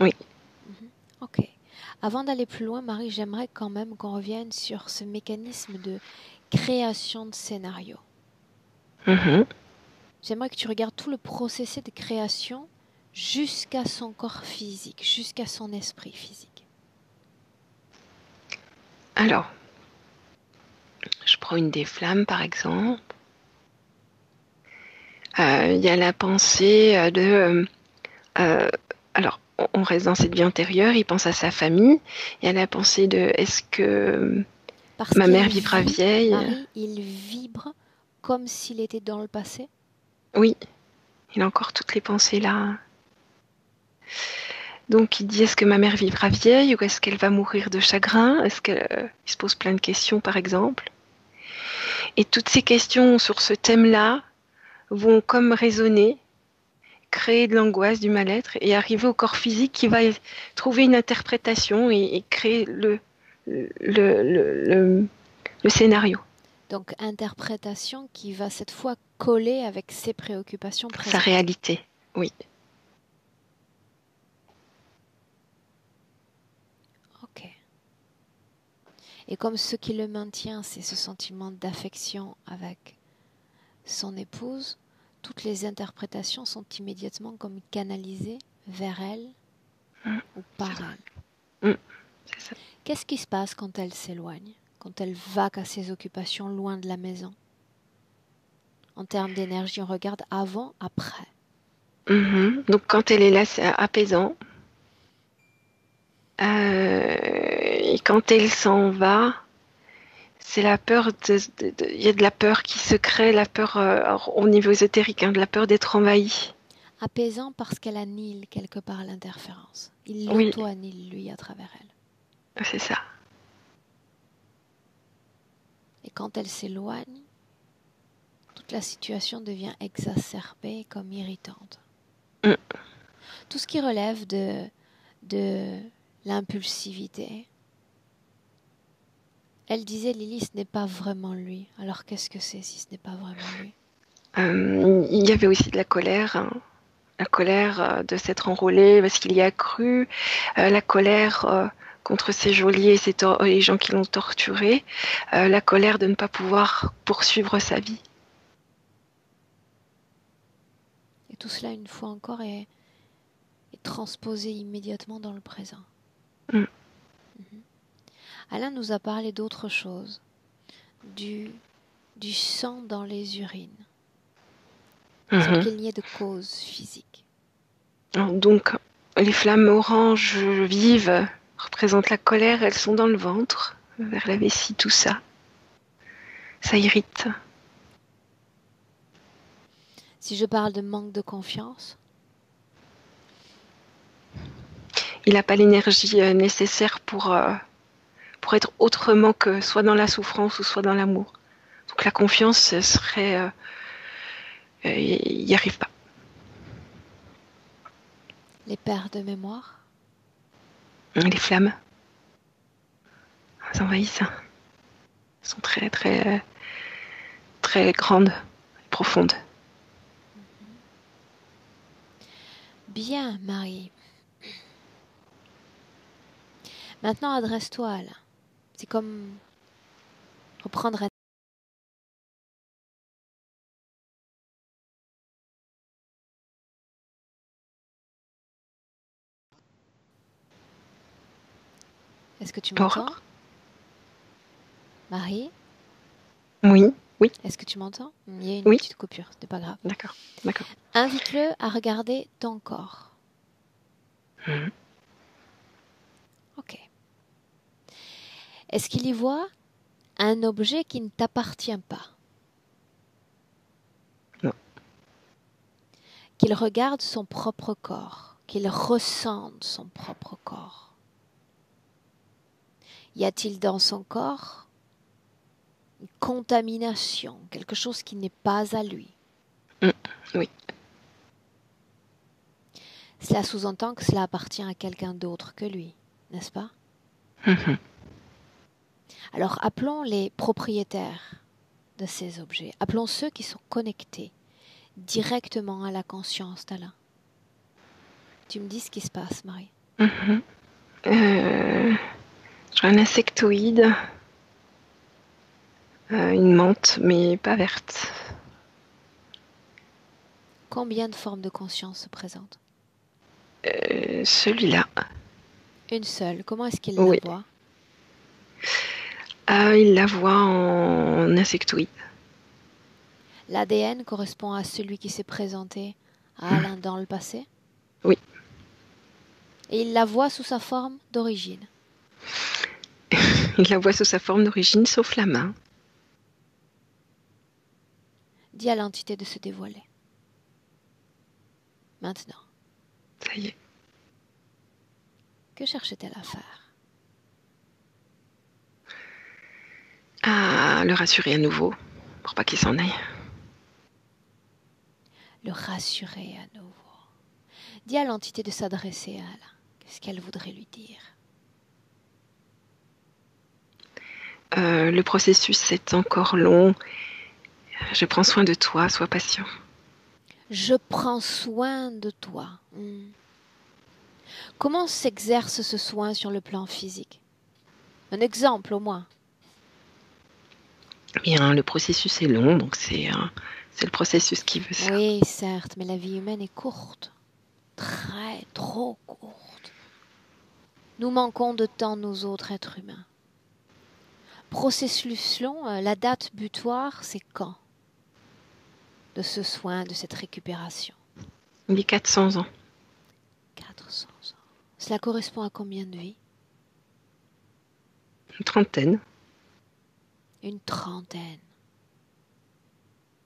oui. Ok. Avant d'aller plus loin, Marie, j'aimerais quand même qu'on revienne sur ce mécanisme de création de scénarios. Mhm. J'aimerais que tu regardes tout le processus de création jusqu'à son corps physique, jusqu'à son esprit physique. Alors, je prends une des flammes, par exemple. Il y a la pensée alors, on reste dans cette vie antérieure, il pense à sa famille. Il y a la pensée de est-ce que Parce ma qu'il mère vivra vieille? Marie, il vibre comme s'il était dans le passé. Oui, il a encore toutes les pensées là. Donc il dit est-ce que ma mère vivra vieille ou est-ce qu'elle va mourir de chagrin? Est-ce qu'il se pose plein de questions par exemple? Et toutes ces questions sur ce thème-là vont comme résonner, créer de l'angoisse, du mal-être et arriver au corps physique qui va trouver une interprétation et créer le, le, le scénario. Donc, interprétation qui va cette fois coller avec ses préoccupations présentes. Sa réalité, oui. Ok. Et comme ce qui le maintient, c'est ce sentiment d'affection avec son épouse, toutes les interprétations sont immédiatement comme canalisées vers elle ou par elle. C'est ça. Qu'est-ce qui se passe quand elle s'éloigne, quand elle vaque à ses occupations loin de la maison? En termes d'énergie, on regarde avant, après. Donc quand elle est là, c'est apaisant. Et quand elle s'en va, c'est la peur il y a de la peur qui se crée, la peur au niveau ésotérique, de la peur d'être envahie. Apaisant parce qu'elle annule quelque part l'interférence. Il Oui. l'auto-annule, lui, à travers elle. C'est ça. Et quand elle s'éloigne, toute la situation devient exacerbée comme irritante. Tout ce qui relève de l'impulsivité. Elle disait, Lily, ce n'est pas vraiment lui. Alors qu'est-ce que c'est si ce n'est pas vraiment lui? Il y avait aussi de la colère. La colère de s'être enrôlé parce qu'il y a cru. La colère contre ses geôliers et les gens qui l'ont torturé. La colère de ne pas pouvoir poursuivre sa vie. Et tout cela, une fois encore, est transposé immédiatement dans le présent. Alain nous a parlé d'autre chose, du sang dans les urines, sans qu'il n'y ait de cause physique. Donc, les flammes oranges vives représentent la colère, elles sont dans le ventre, vers la vessie, tout ça. Ça irrite. Si je parle de manque de confiance, il n'a pas l'énergie nécessaire pour être autrement que soit dans la souffrance ou soit dans l'amour. Donc la confiance serait... il n'y arrive pas. les pertes de mémoire, Les flammes, elles envahissent. Elles sont très, très, très grandes, profondes. Bien, Marie. Maintenant, adresse-toi à Alain. C'est comme reprendre un... Est-ce que tu m'entends? Marie? Oui, oui. Est-ce que tu m'entends? Il y a une petite coupure, c'est pas grave. D'accord, d'accord. Invite-le à regarder ton corps. Ok. Est-ce qu'il y voit un objet qui ne t'appartient pas? Non. Qu'il regarde son propre corps, qu'il ressente son propre corps. Y a-t-il dans son corps une contamination, quelque chose qui n'est pas à lui? Oui. Cela sous-entend que cela appartient à quelqu'un d'autre que lui, n'est-ce pas? Alors appelons les propriétaires de ces objets, appelons ceux qui sont connectés directement à la conscience d'Alain. Tu me dis ce qui se passe, Marie. Je vois un insectoïde Une menthe, mais pas verte. Combien de formes de conscience se présentent? Celui-là. Une seule. Comment est-ce qu'il Oui. la voit? Il la voit en insectoïde. L'ADN correspond à celui qui s'est présenté à Alain dans le passé? Oui. Et il la voit sous sa forme d'origine? Il la voit sous sa forme d'origine, sauf la main. Dis à l'entité de se dévoiler. Maintenant. Ça y est. Que cherchait-elle à faire? À le rassurer à nouveau, pour pas qu'il s'en aille. Le rassurer à nouveau. Dis à l'entité de s'adresser à Alain. Qu'est-ce qu'elle voudrait lui dire? Le processus est encore long. Je prends soin de toi, sois patient. Je prends soin de toi. Comment s'exerce ce soin sur le plan physique? Un exemple au moins. Bien, le processus est long, donc c'est le processus qui veut ça. Oui, certes, mais la vie humaine est courte. Trop courte. Nous manquons de temps, nous autres êtres humains. Processus long, la date butoir, c'est quand? De ce soin, de cette récupération? Il est 400 ans. 400 ans. Cela correspond à combien de vies? Une trentaine. Une trentaine.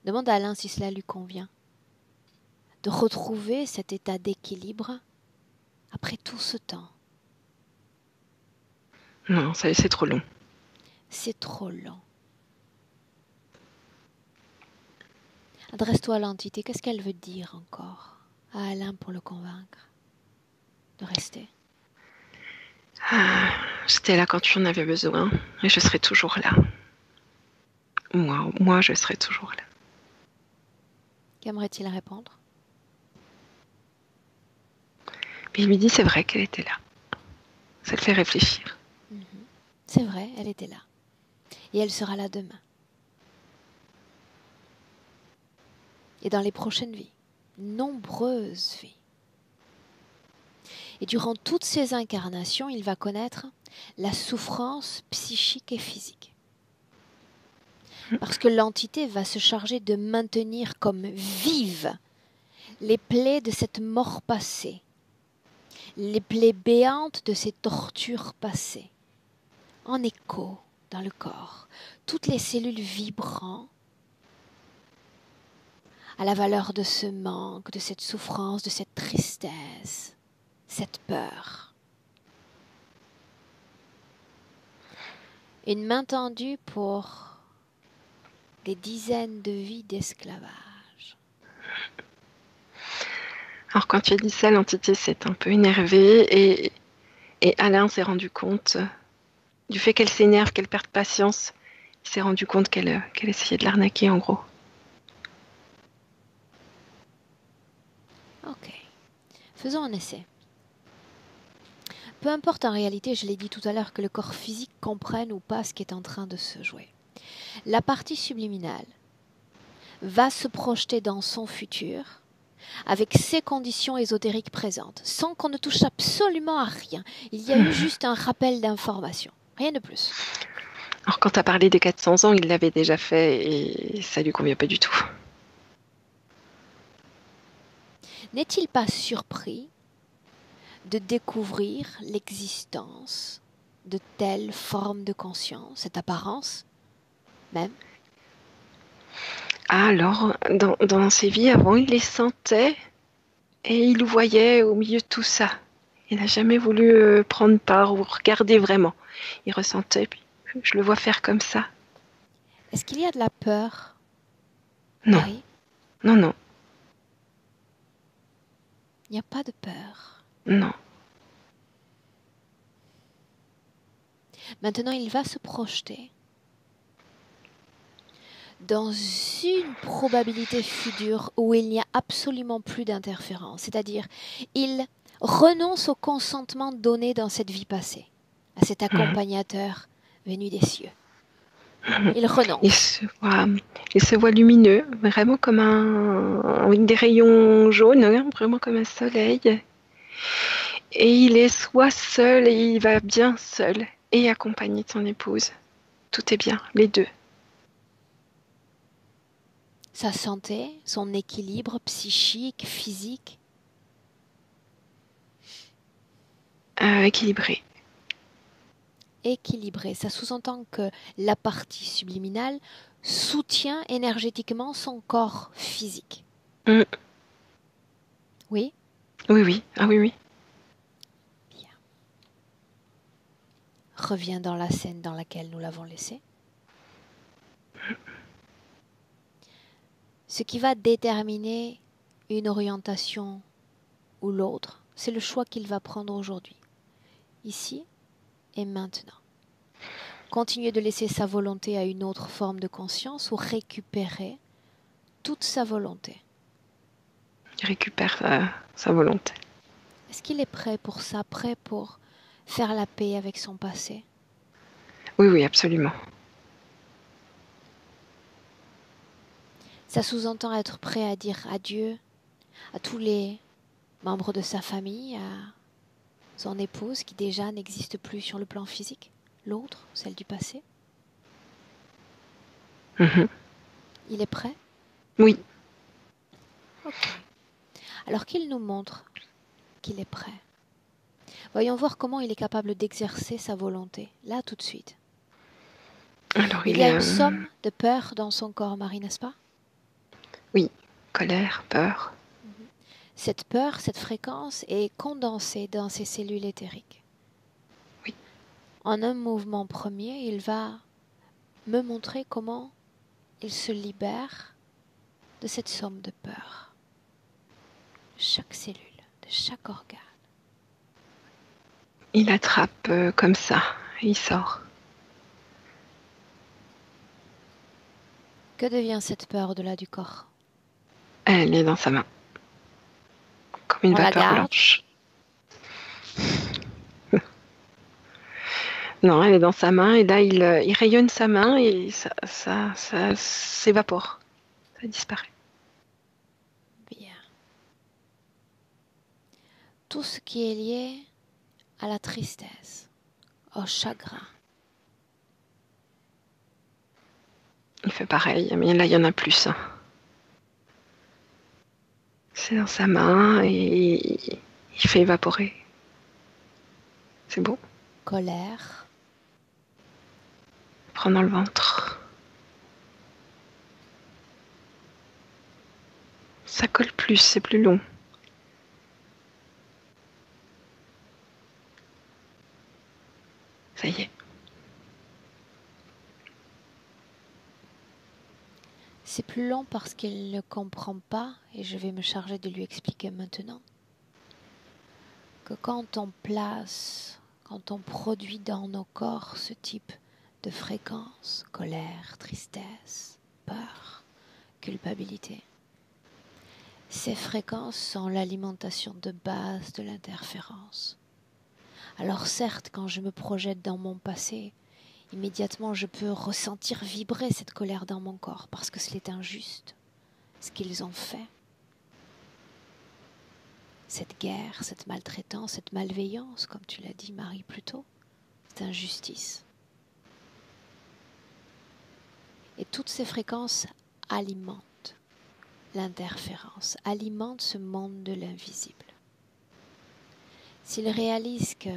Demande à Alain si cela lui convient. De retrouver cet état d'équilibre après tout ce temps. Non, c'est trop long. C'est trop long. Adresse-toi à l'entité. Qu'est-ce qu'elle veut dire encore à Alain pour le convaincre de rester? J'étais là quand tu en avais besoin et je serai toujours là. Moi, je serai toujours là. Qu'aimerait-il répondre? Mais il lui dit c'est vrai qu'elle était là. Ça le fait réfléchir. C'est vrai, elle était là. Et elle sera là demain. Et dans les prochaines vies. Nombreuses vies. Et durant toutes ces incarnations, il va connaître la souffrance psychique et physique. Parce que l'entité va se charger de maintenir comme vives les plaies de cette mort passée, les plaies béantes de ces tortures passées, en écho dans le corps, toutes les cellules vibrant à la valeur de ce manque, de cette souffrance, de cette tristesse, cette peur. Une main tendue pour des dizaines de vies d'esclavage. Alors quand tu as dit ça, l'entité s'est un peu énervée et Alain s'est rendu compte du fait qu'elle s'énerve, qu'elle perde patience. Il s'est rendu compte qu'elle essayait de l'arnaquer en gros. Ok. Faisons un essai. Peu importe en réalité, je l'ai dit tout à l'heure, que le corps physique comprenne ou pas ce qui est en train de se jouer. La partie subliminale va se projeter dans son futur avec ses conditions ésotériques présentes, sans qu'on ne touche absolument à rien. Il y a eu juste un rappel d'information, rien de plus. Alors quand tu as parlé des 400 ans, il l'avait déjà fait et ça lui convient pas du tout. N'est-il pas surpris de découvrir l'existence de telles formes de conscience, cette apparence même? Alors, dans ses vies avant, il les sentait et il le voyait au milieu de tout ça. Il n'a jamais voulu prendre part ou regarder vraiment. Il ressentait, puis je le vois faire comme ça. Est-ce qu'il y a de la peur? Non, Oui, non, il n'y a pas de peur. non. Maintenant, il va se projeter dans une probabilité future où il n'y a absolument plus d'interférence. C'est-à-dire, il renonce au consentement donné dans cette vie passée, à cet accompagnateur venu des cieux. Il renonce. Il se voit lumineux, vraiment comme avec des rayons jaunes, hein, vraiment comme un soleil. Et il est soit seul et il va bien seul et accompagné de son épouse. Tout est bien, les deux. Sa santé, son équilibre psychique, physique. Équilibré. Équilibré. Ça sous-entend que la partie subliminale soutient énergétiquement son corps physique. Mm. Oui? Oui. Ah oui. Bien. Reviens dans la scène dans laquelle nous l'avons laissé. Ce qui va déterminer une orientation ou l'autre, c'est le choix qu'il va prendre aujourd'hui, ici et maintenant. Continuer de laisser sa volonté à une autre forme de conscience ou récupérer toute sa volonté. Il récupère sa volonté. Est-ce qu'il est prêt pour ça, prêt pour faire la paix avec son passé? Oui, absolument. Ça sous-entend être prêt à dire adieu à tous les membres de sa famille, à son épouse qui déjà n'existe plus sur le plan physique, l'autre, celle du passé. Mhm. Il est prêt? Oui. Ok. Alors qu'il nous montre qu'il est prêt. Voyons voir comment il est capable d'exercer sa volonté, là tout de suite. Alors, Il y a une somme de peur dans son corps, Marie, n'est-ce pas? Oui, colère, peur. Cette peur, cette fréquence est condensée dans ses cellules éthériques. Oui. En un mouvement premier, il va me montrer comment il se libère de cette somme de peur. Chaque cellule, de chaque organe. Il attrape comme ça, et il sort. Que devient cette peur au-delà du corps? Elle est dans sa main, comme une On la vapeur garde? blanche. Non, elle est dans sa main et là, il rayonne sa main et ça s'évapore. Ça disparaît. Bien. Tout ce qui est lié à la tristesse, au chagrin. Il fait pareil, mais là, il y en a plus. Hein. C'est dans sa main et il fait évaporer. C'est beau. Colère. Prends dans le ventre. Ça colle plus, c'est plus long. Ça y est. C'est plus long parce qu'il ne comprend pas, et je vais me charger de lui expliquer maintenant, que quand on place, quand on produit dans nos corps ce type de fréquence, colère, tristesse, peur, culpabilité, ces fréquences sont l'alimentation de base de l'interférence. Alors certes, quand je me projette dans mon passé, immédiatement je peux ressentir vibrer cette colère dans mon corps parce que c'est injuste, ce qu'ils ont fait. Cette guerre, cette maltraitance, cette malveillance, comme tu l'as dit Marie plus tôt, cette injustice. Et toutes ces fréquences alimentent l'interférence, alimentent ce monde de l'invisible. S'il réalise que,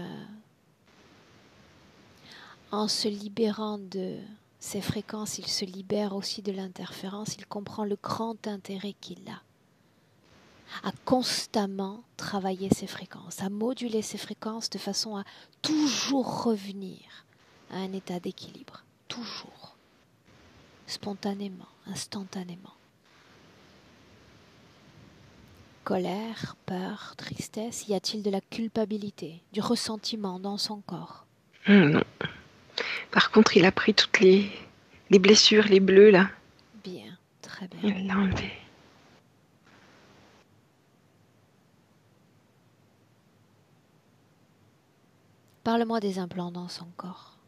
en se libérant de ces fréquences, il se libère aussi de l'interférence, il comprend le grand intérêt qu'il a à constamment travailler ses fréquences, à moduler ses fréquences de façon à toujours revenir à un état d'équilibre, toujours, spontanément, instantanément. Colère, peur, tristesse, y a-t-il de la culpabilité, du ressentiment dans son corps? Non. Par contre, il a pris toutes les blessures, les bleus là. Bien, très bien. Il l'a enlevé. Parle-moi des implants dans son corps.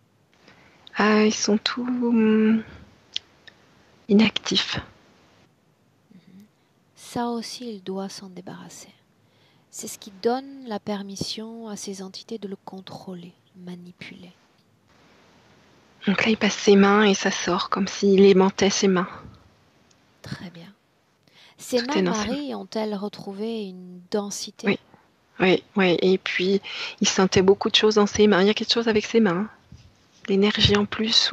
Ils sont tous inactifs. Ça aussi, il doit s'en débarrasser. C'est ce qui donne la permission à ces entités de le contrôler, manipuler. Donc là, il passe ses mains et ça sort comme s'il aimantait ses mains. Très bien. Ces Tout est mains, dans ses mains. Marie, ont-elles retrouvé une densité? Oui, oui, oui. Et puis, il sentait beaucoup de choses dans ses mains. Il y a quelque chose avec ses mains. L'énergie en plus.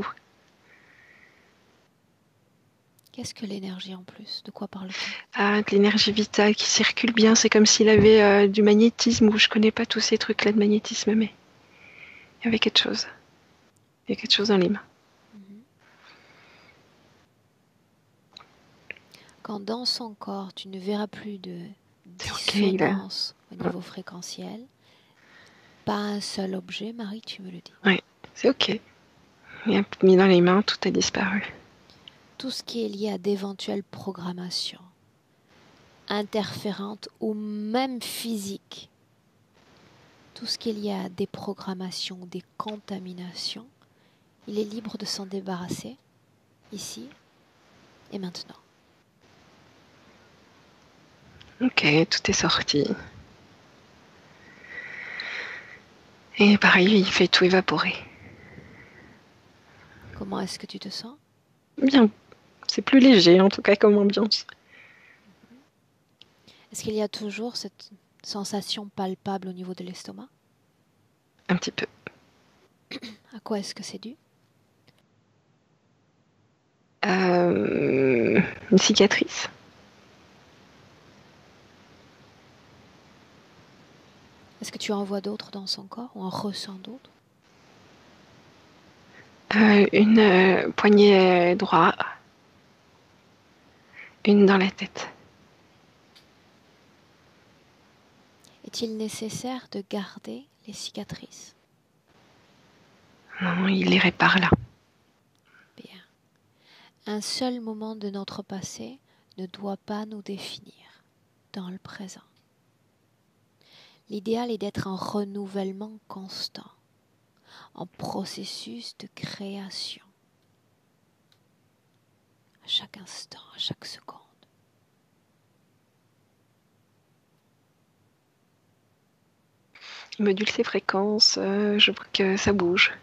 Qu'est-ce que l'énergie en plus? De quoi parle-t-on? De l'énergie vitale qui circule bien. C'est comme s'il avait du magnétisme, ou je connais pas tous ces trucs-là de magnétisme, mais il y avait quelque chose. Il y a quelque chose dans les mains. Quand dans son corps, tu ne verras plus de C'est ok, il a... dissonance au niveau fréquentiel, pas un seul objet, Marie, tu me le dis. Oui, c'est ok. Il a mis dans les mains, tout a disparu. Tout ce qui est lié à d'éventuelles programmations, interférentes ou même physiques, tout ce qui est lié à des programmations, des contaminations, il est libre de s'en débarrasser, ici et maintenant. Ok, tout est sorti. Et pareil, il fait tout évaporer. Comment est-ce que tu te sens? Bien, c'est plus léger en tout cas comme ambiance. Est-ce qu'il y a toujours cette sensation palpable au niveau de l'estomac? Un petit peu. À quoi est-ce que c'est dû? Une cicatrice. Est-ce que tu en vois d'autres dans son corps ou en ressens d'autres? Une poignée droite. Une dans la tête. Est-il nécessaire de garder les cicatrices? Non, il les répare là. Bien. Un seul moment de notre passé ne doit pas nous définir dans le présent. L'idéal est d'être en renouvellement constant, en processus de création, à chaque instant, à chaque seconde. Il module ses fréquences, je vois que ça bouge.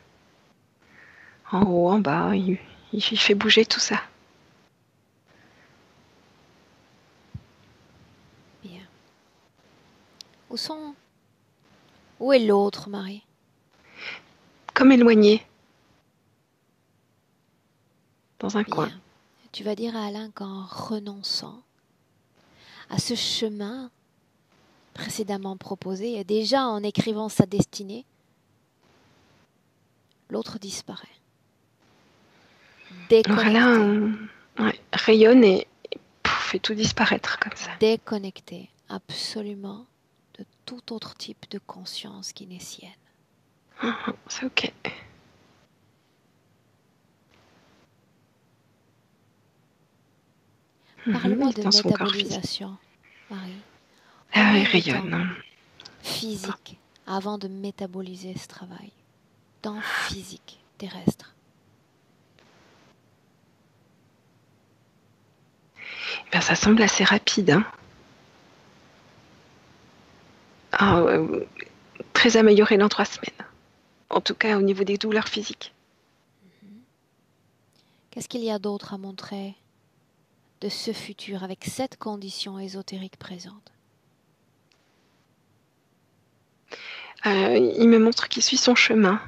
En haut, en bas, il fait bouger tout ça. Bien. Où est l'autre, Marie? Comme éloigné, dans un coin. Bien. Tu vas dire à Alain qu'en renonçant à ce chemin précédemment proposé, et déjà en écrivant sa destinée, l'autre disparaît. Alors là, Déconnecté. rayonne et pouf, fait tout disparaître comme ça. Déconnecté absolument de tout autre type de conscience qui n'est sienne. C'est ok. Parle-moi de Dans son corps physique. métabolisation, Marie. Il Combien de temps rayonne. physique avant de métaboliser ce travail? Temps physique terrestre. Ben, ça semble assez rapide. Hein. Très amélioré dans 3 semaines. En tout cas, au niveau des douleurs physiques. Qu'est-ce qu'il y a d'autre à montrer de ce futur avec cette condition ésotérique présente? Il me montre qu'il suit son chemin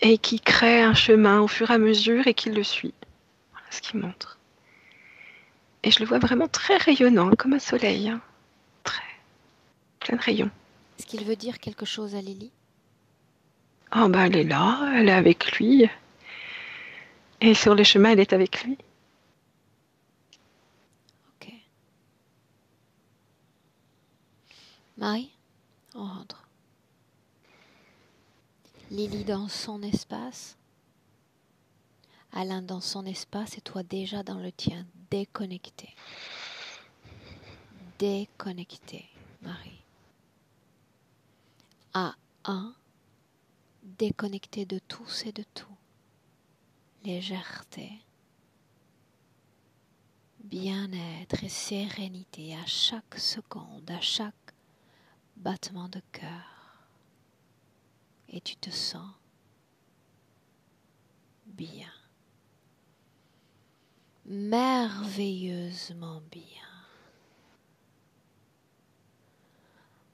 et qu'il crée un chemin au fur et à mesure et qu'il le suit. Voilà ce qu'il montre. Et je le vois vraiment très rayonnant, comme un soleil. Hein. Très plein de rayons. Est-ce qu'il veut dire quelque chose à Lily? Oh bah elle est là, elle est avec lui. Et sur le chemin, elle est avec lui. Ok. Marie, on rentre. Lily dans son espace, Alain dans son espace et toi déjà dans le tien, déconnecté. Déconnecté, Marie. À un, déconnecté de tous et de tout. légèreté, bien-être et sérénité à chaque seconde, à chaque battement de cœur. Et tu te sens bien, merveilleusement bien.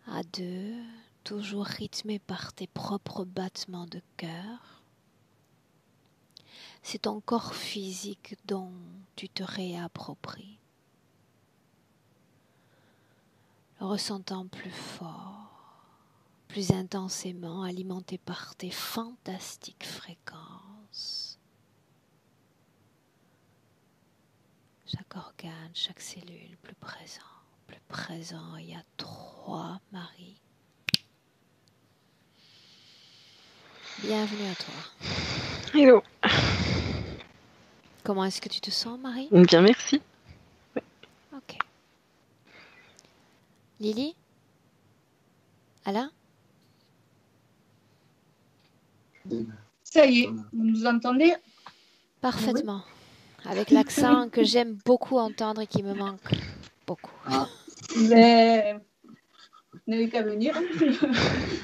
À deux, toujours rythmé par tes propres battements de cœur. C'est ton corps physique dont tu te réappropries, le ressentant plus fort, plus intensément, alimenté par tes fantastiques fréquences. Chaque organe, chaque cellule plus présent. Il y a 3, Marie. Bienvenue à toi. Hello. Comment est-ce que tu te sens, Marie? Bien, merci. Ok. Lily? Alain? Ça y est, vous nous entendez? Parfaitement. Avec l'accent que j'aime beaucoup entendre et qui me manque beaucoup. Ah, Mais vous n'avez qu'à venir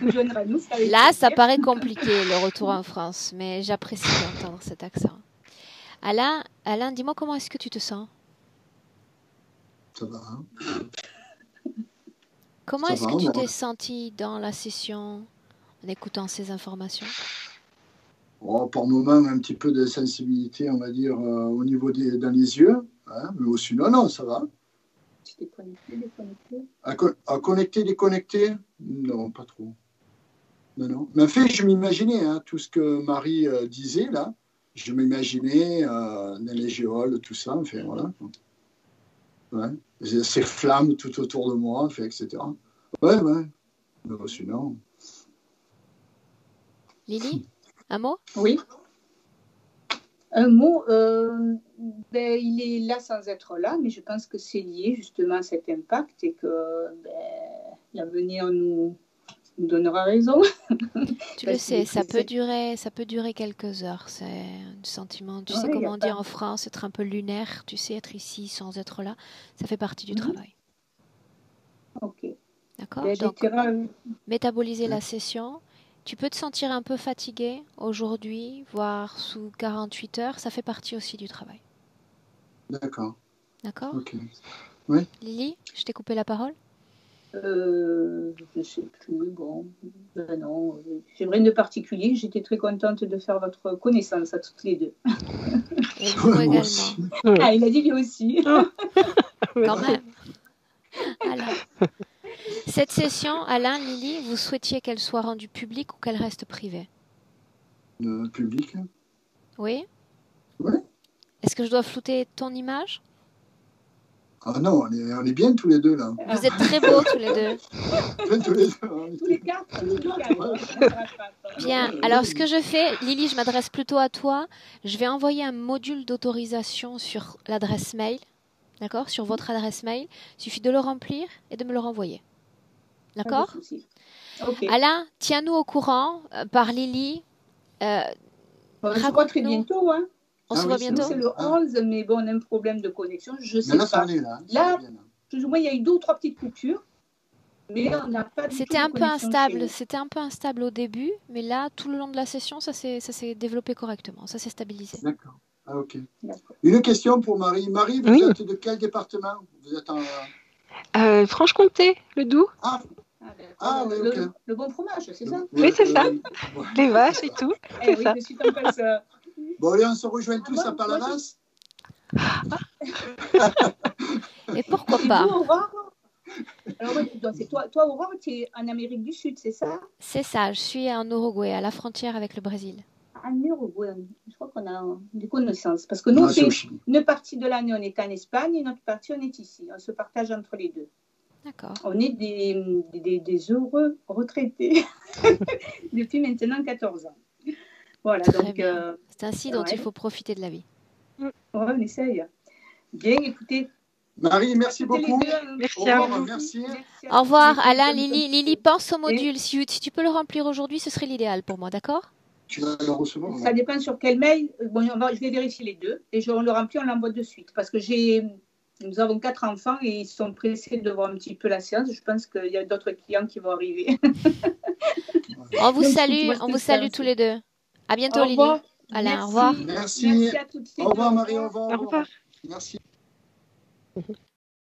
nous joindre à nous. Là, ça paraît compliqué, le retour en France, mais j'apprécie d'entendre cet accent. Alain, dis-moi comment est-ce que tu te sens? ça va. Hein. Comment Ça est-ce va, que tu moi. t'es senti dans la session en écoutant ces informations? Oh, par moment, un petit peu de sensibilité, on va dire, au niveau dans les yeux. Hein, mais sinon, non, ça va. Tu t'es déconnecté. À connecter, déconnecter? Non, pas trop. Non. Mais en fait, je m'imaginais, hein, tout ce que Marie disait, là. Je m'imaginais dans les géoles, tout ça, enfin, voilà. Ouais. Ces flammes tout autour de moi, enfin, etc. Ouais. Mais sinon... Lily, un mot? Oui. Un mot, il est là sans être là, mais je pense que c'est lié justement à cet impact et que l'avenir nous donnera raison. Tu le sais, ça peut durer quelques heures. C'est un sentiment, tu sais Ouais, comment on dit en France, être un peu lunaire, tu sais, être ici sans être là, ça fait partie du travail. Ok. D'accord? Donc, métaboliser la session. Tu peux te sentir un peu fatigué aujourd'hui, voire sous 48 heures, ça fait partie aussi du travail. D'accord. D'accord? Ok. Oui. Lily, je t'ai coupé la parole? Je ne sais plus, bon, non, j'ai rien de particulier, j'étais très contente de faire votre connaissance à toutes les deux. Et vous également. Ah, il a dit lui aussi. Quand même. Alors, cette session, Alain, Lily, vous souhaitiez qu'elle soit rendue publique ou qu'elle reste privée? Public? Oui? Oui. Est-ce que je dois flouter ton image? Ah non, on est bien tous les deux, là. Vous êtes très beaux tous les deux. Tous les deux. Tous les quatre. Bien, alors ce que je fais, Lily, je m'adresse plutôt à toi. Je vais envoyer un module d'autorisation sur l'adresse mail, d'accord, sur votre adresse mail. Il suffit de le remplir et de me le renvoyer. D'accord? Okay. Alain, tiens-nous au courant par Lily. On se voit très bientôt. Hein. On se voit bientôt. C'est le 11, mais bon, on a un problème de connexion. Je sais pas. Là, plus ou moins, il y a eu 2 ou 3 petites coupures. Mais on n'a pas C'était un peu instable. C'était un peu instable au début, mais là, tout le long de la session, ça s'est développé correctement. Ça s'est stabilisé. D'accord. Ah, ok. Une question pour Marie. Marie, vous êtes de quel département? Vous êtes en... Franche-Comté, le Doubs. Oui, ok. Le bon fromage, c'est ça? Oui, c'est ça. Les vaches et tout. C'est ça. Je suis en face. Bon, allez, on se rejoint tous à Palavas. Et pourquoi pas? Alors, c'est toi, Aurore, tu es en Amérique du Sud, c'est ça? C'est ça, je suis en Uruguay, à la frontière avec le Brésil. En Uruguay, je crois qu'on a des connaissances. Parce que nous, une partie de l'année, on est en Espagne, et une autre partie, on est ici. On se partage entre les deux. D'accord. On est des heureux retraités depuis maintenant 14 ans. Voilà, très bien. C'est ainsi dont il faut profiter de la vie. Ouais, on essaye. Bien, écoutez. Marie, merci beaucoup. Merci à vous. Merci. Au revoir, Alain, Lily. Lily, pense au module. Si tu peux le remplir aujourd'hui, ce serait l'idéal pour moi, d'accord? Tu vas le recevoir. Ça dépend sur quel mail. Bon, je vais vérifier les deux. Et on le remplit, on l'envoie de suite. Parce que nous avons 4 enfants et ils sont pressés de voir un petit peu la séance. Je pense qu'il y a d'autres clients qui vont arriver. On vous Donc, salue tous les deux. À bientôt, Au Lily. revoir. Alain, Merci. au revoir. Merci. Merci à toutes les Au revoir, deux. Marie. Au revoir. Au revoir. Merci.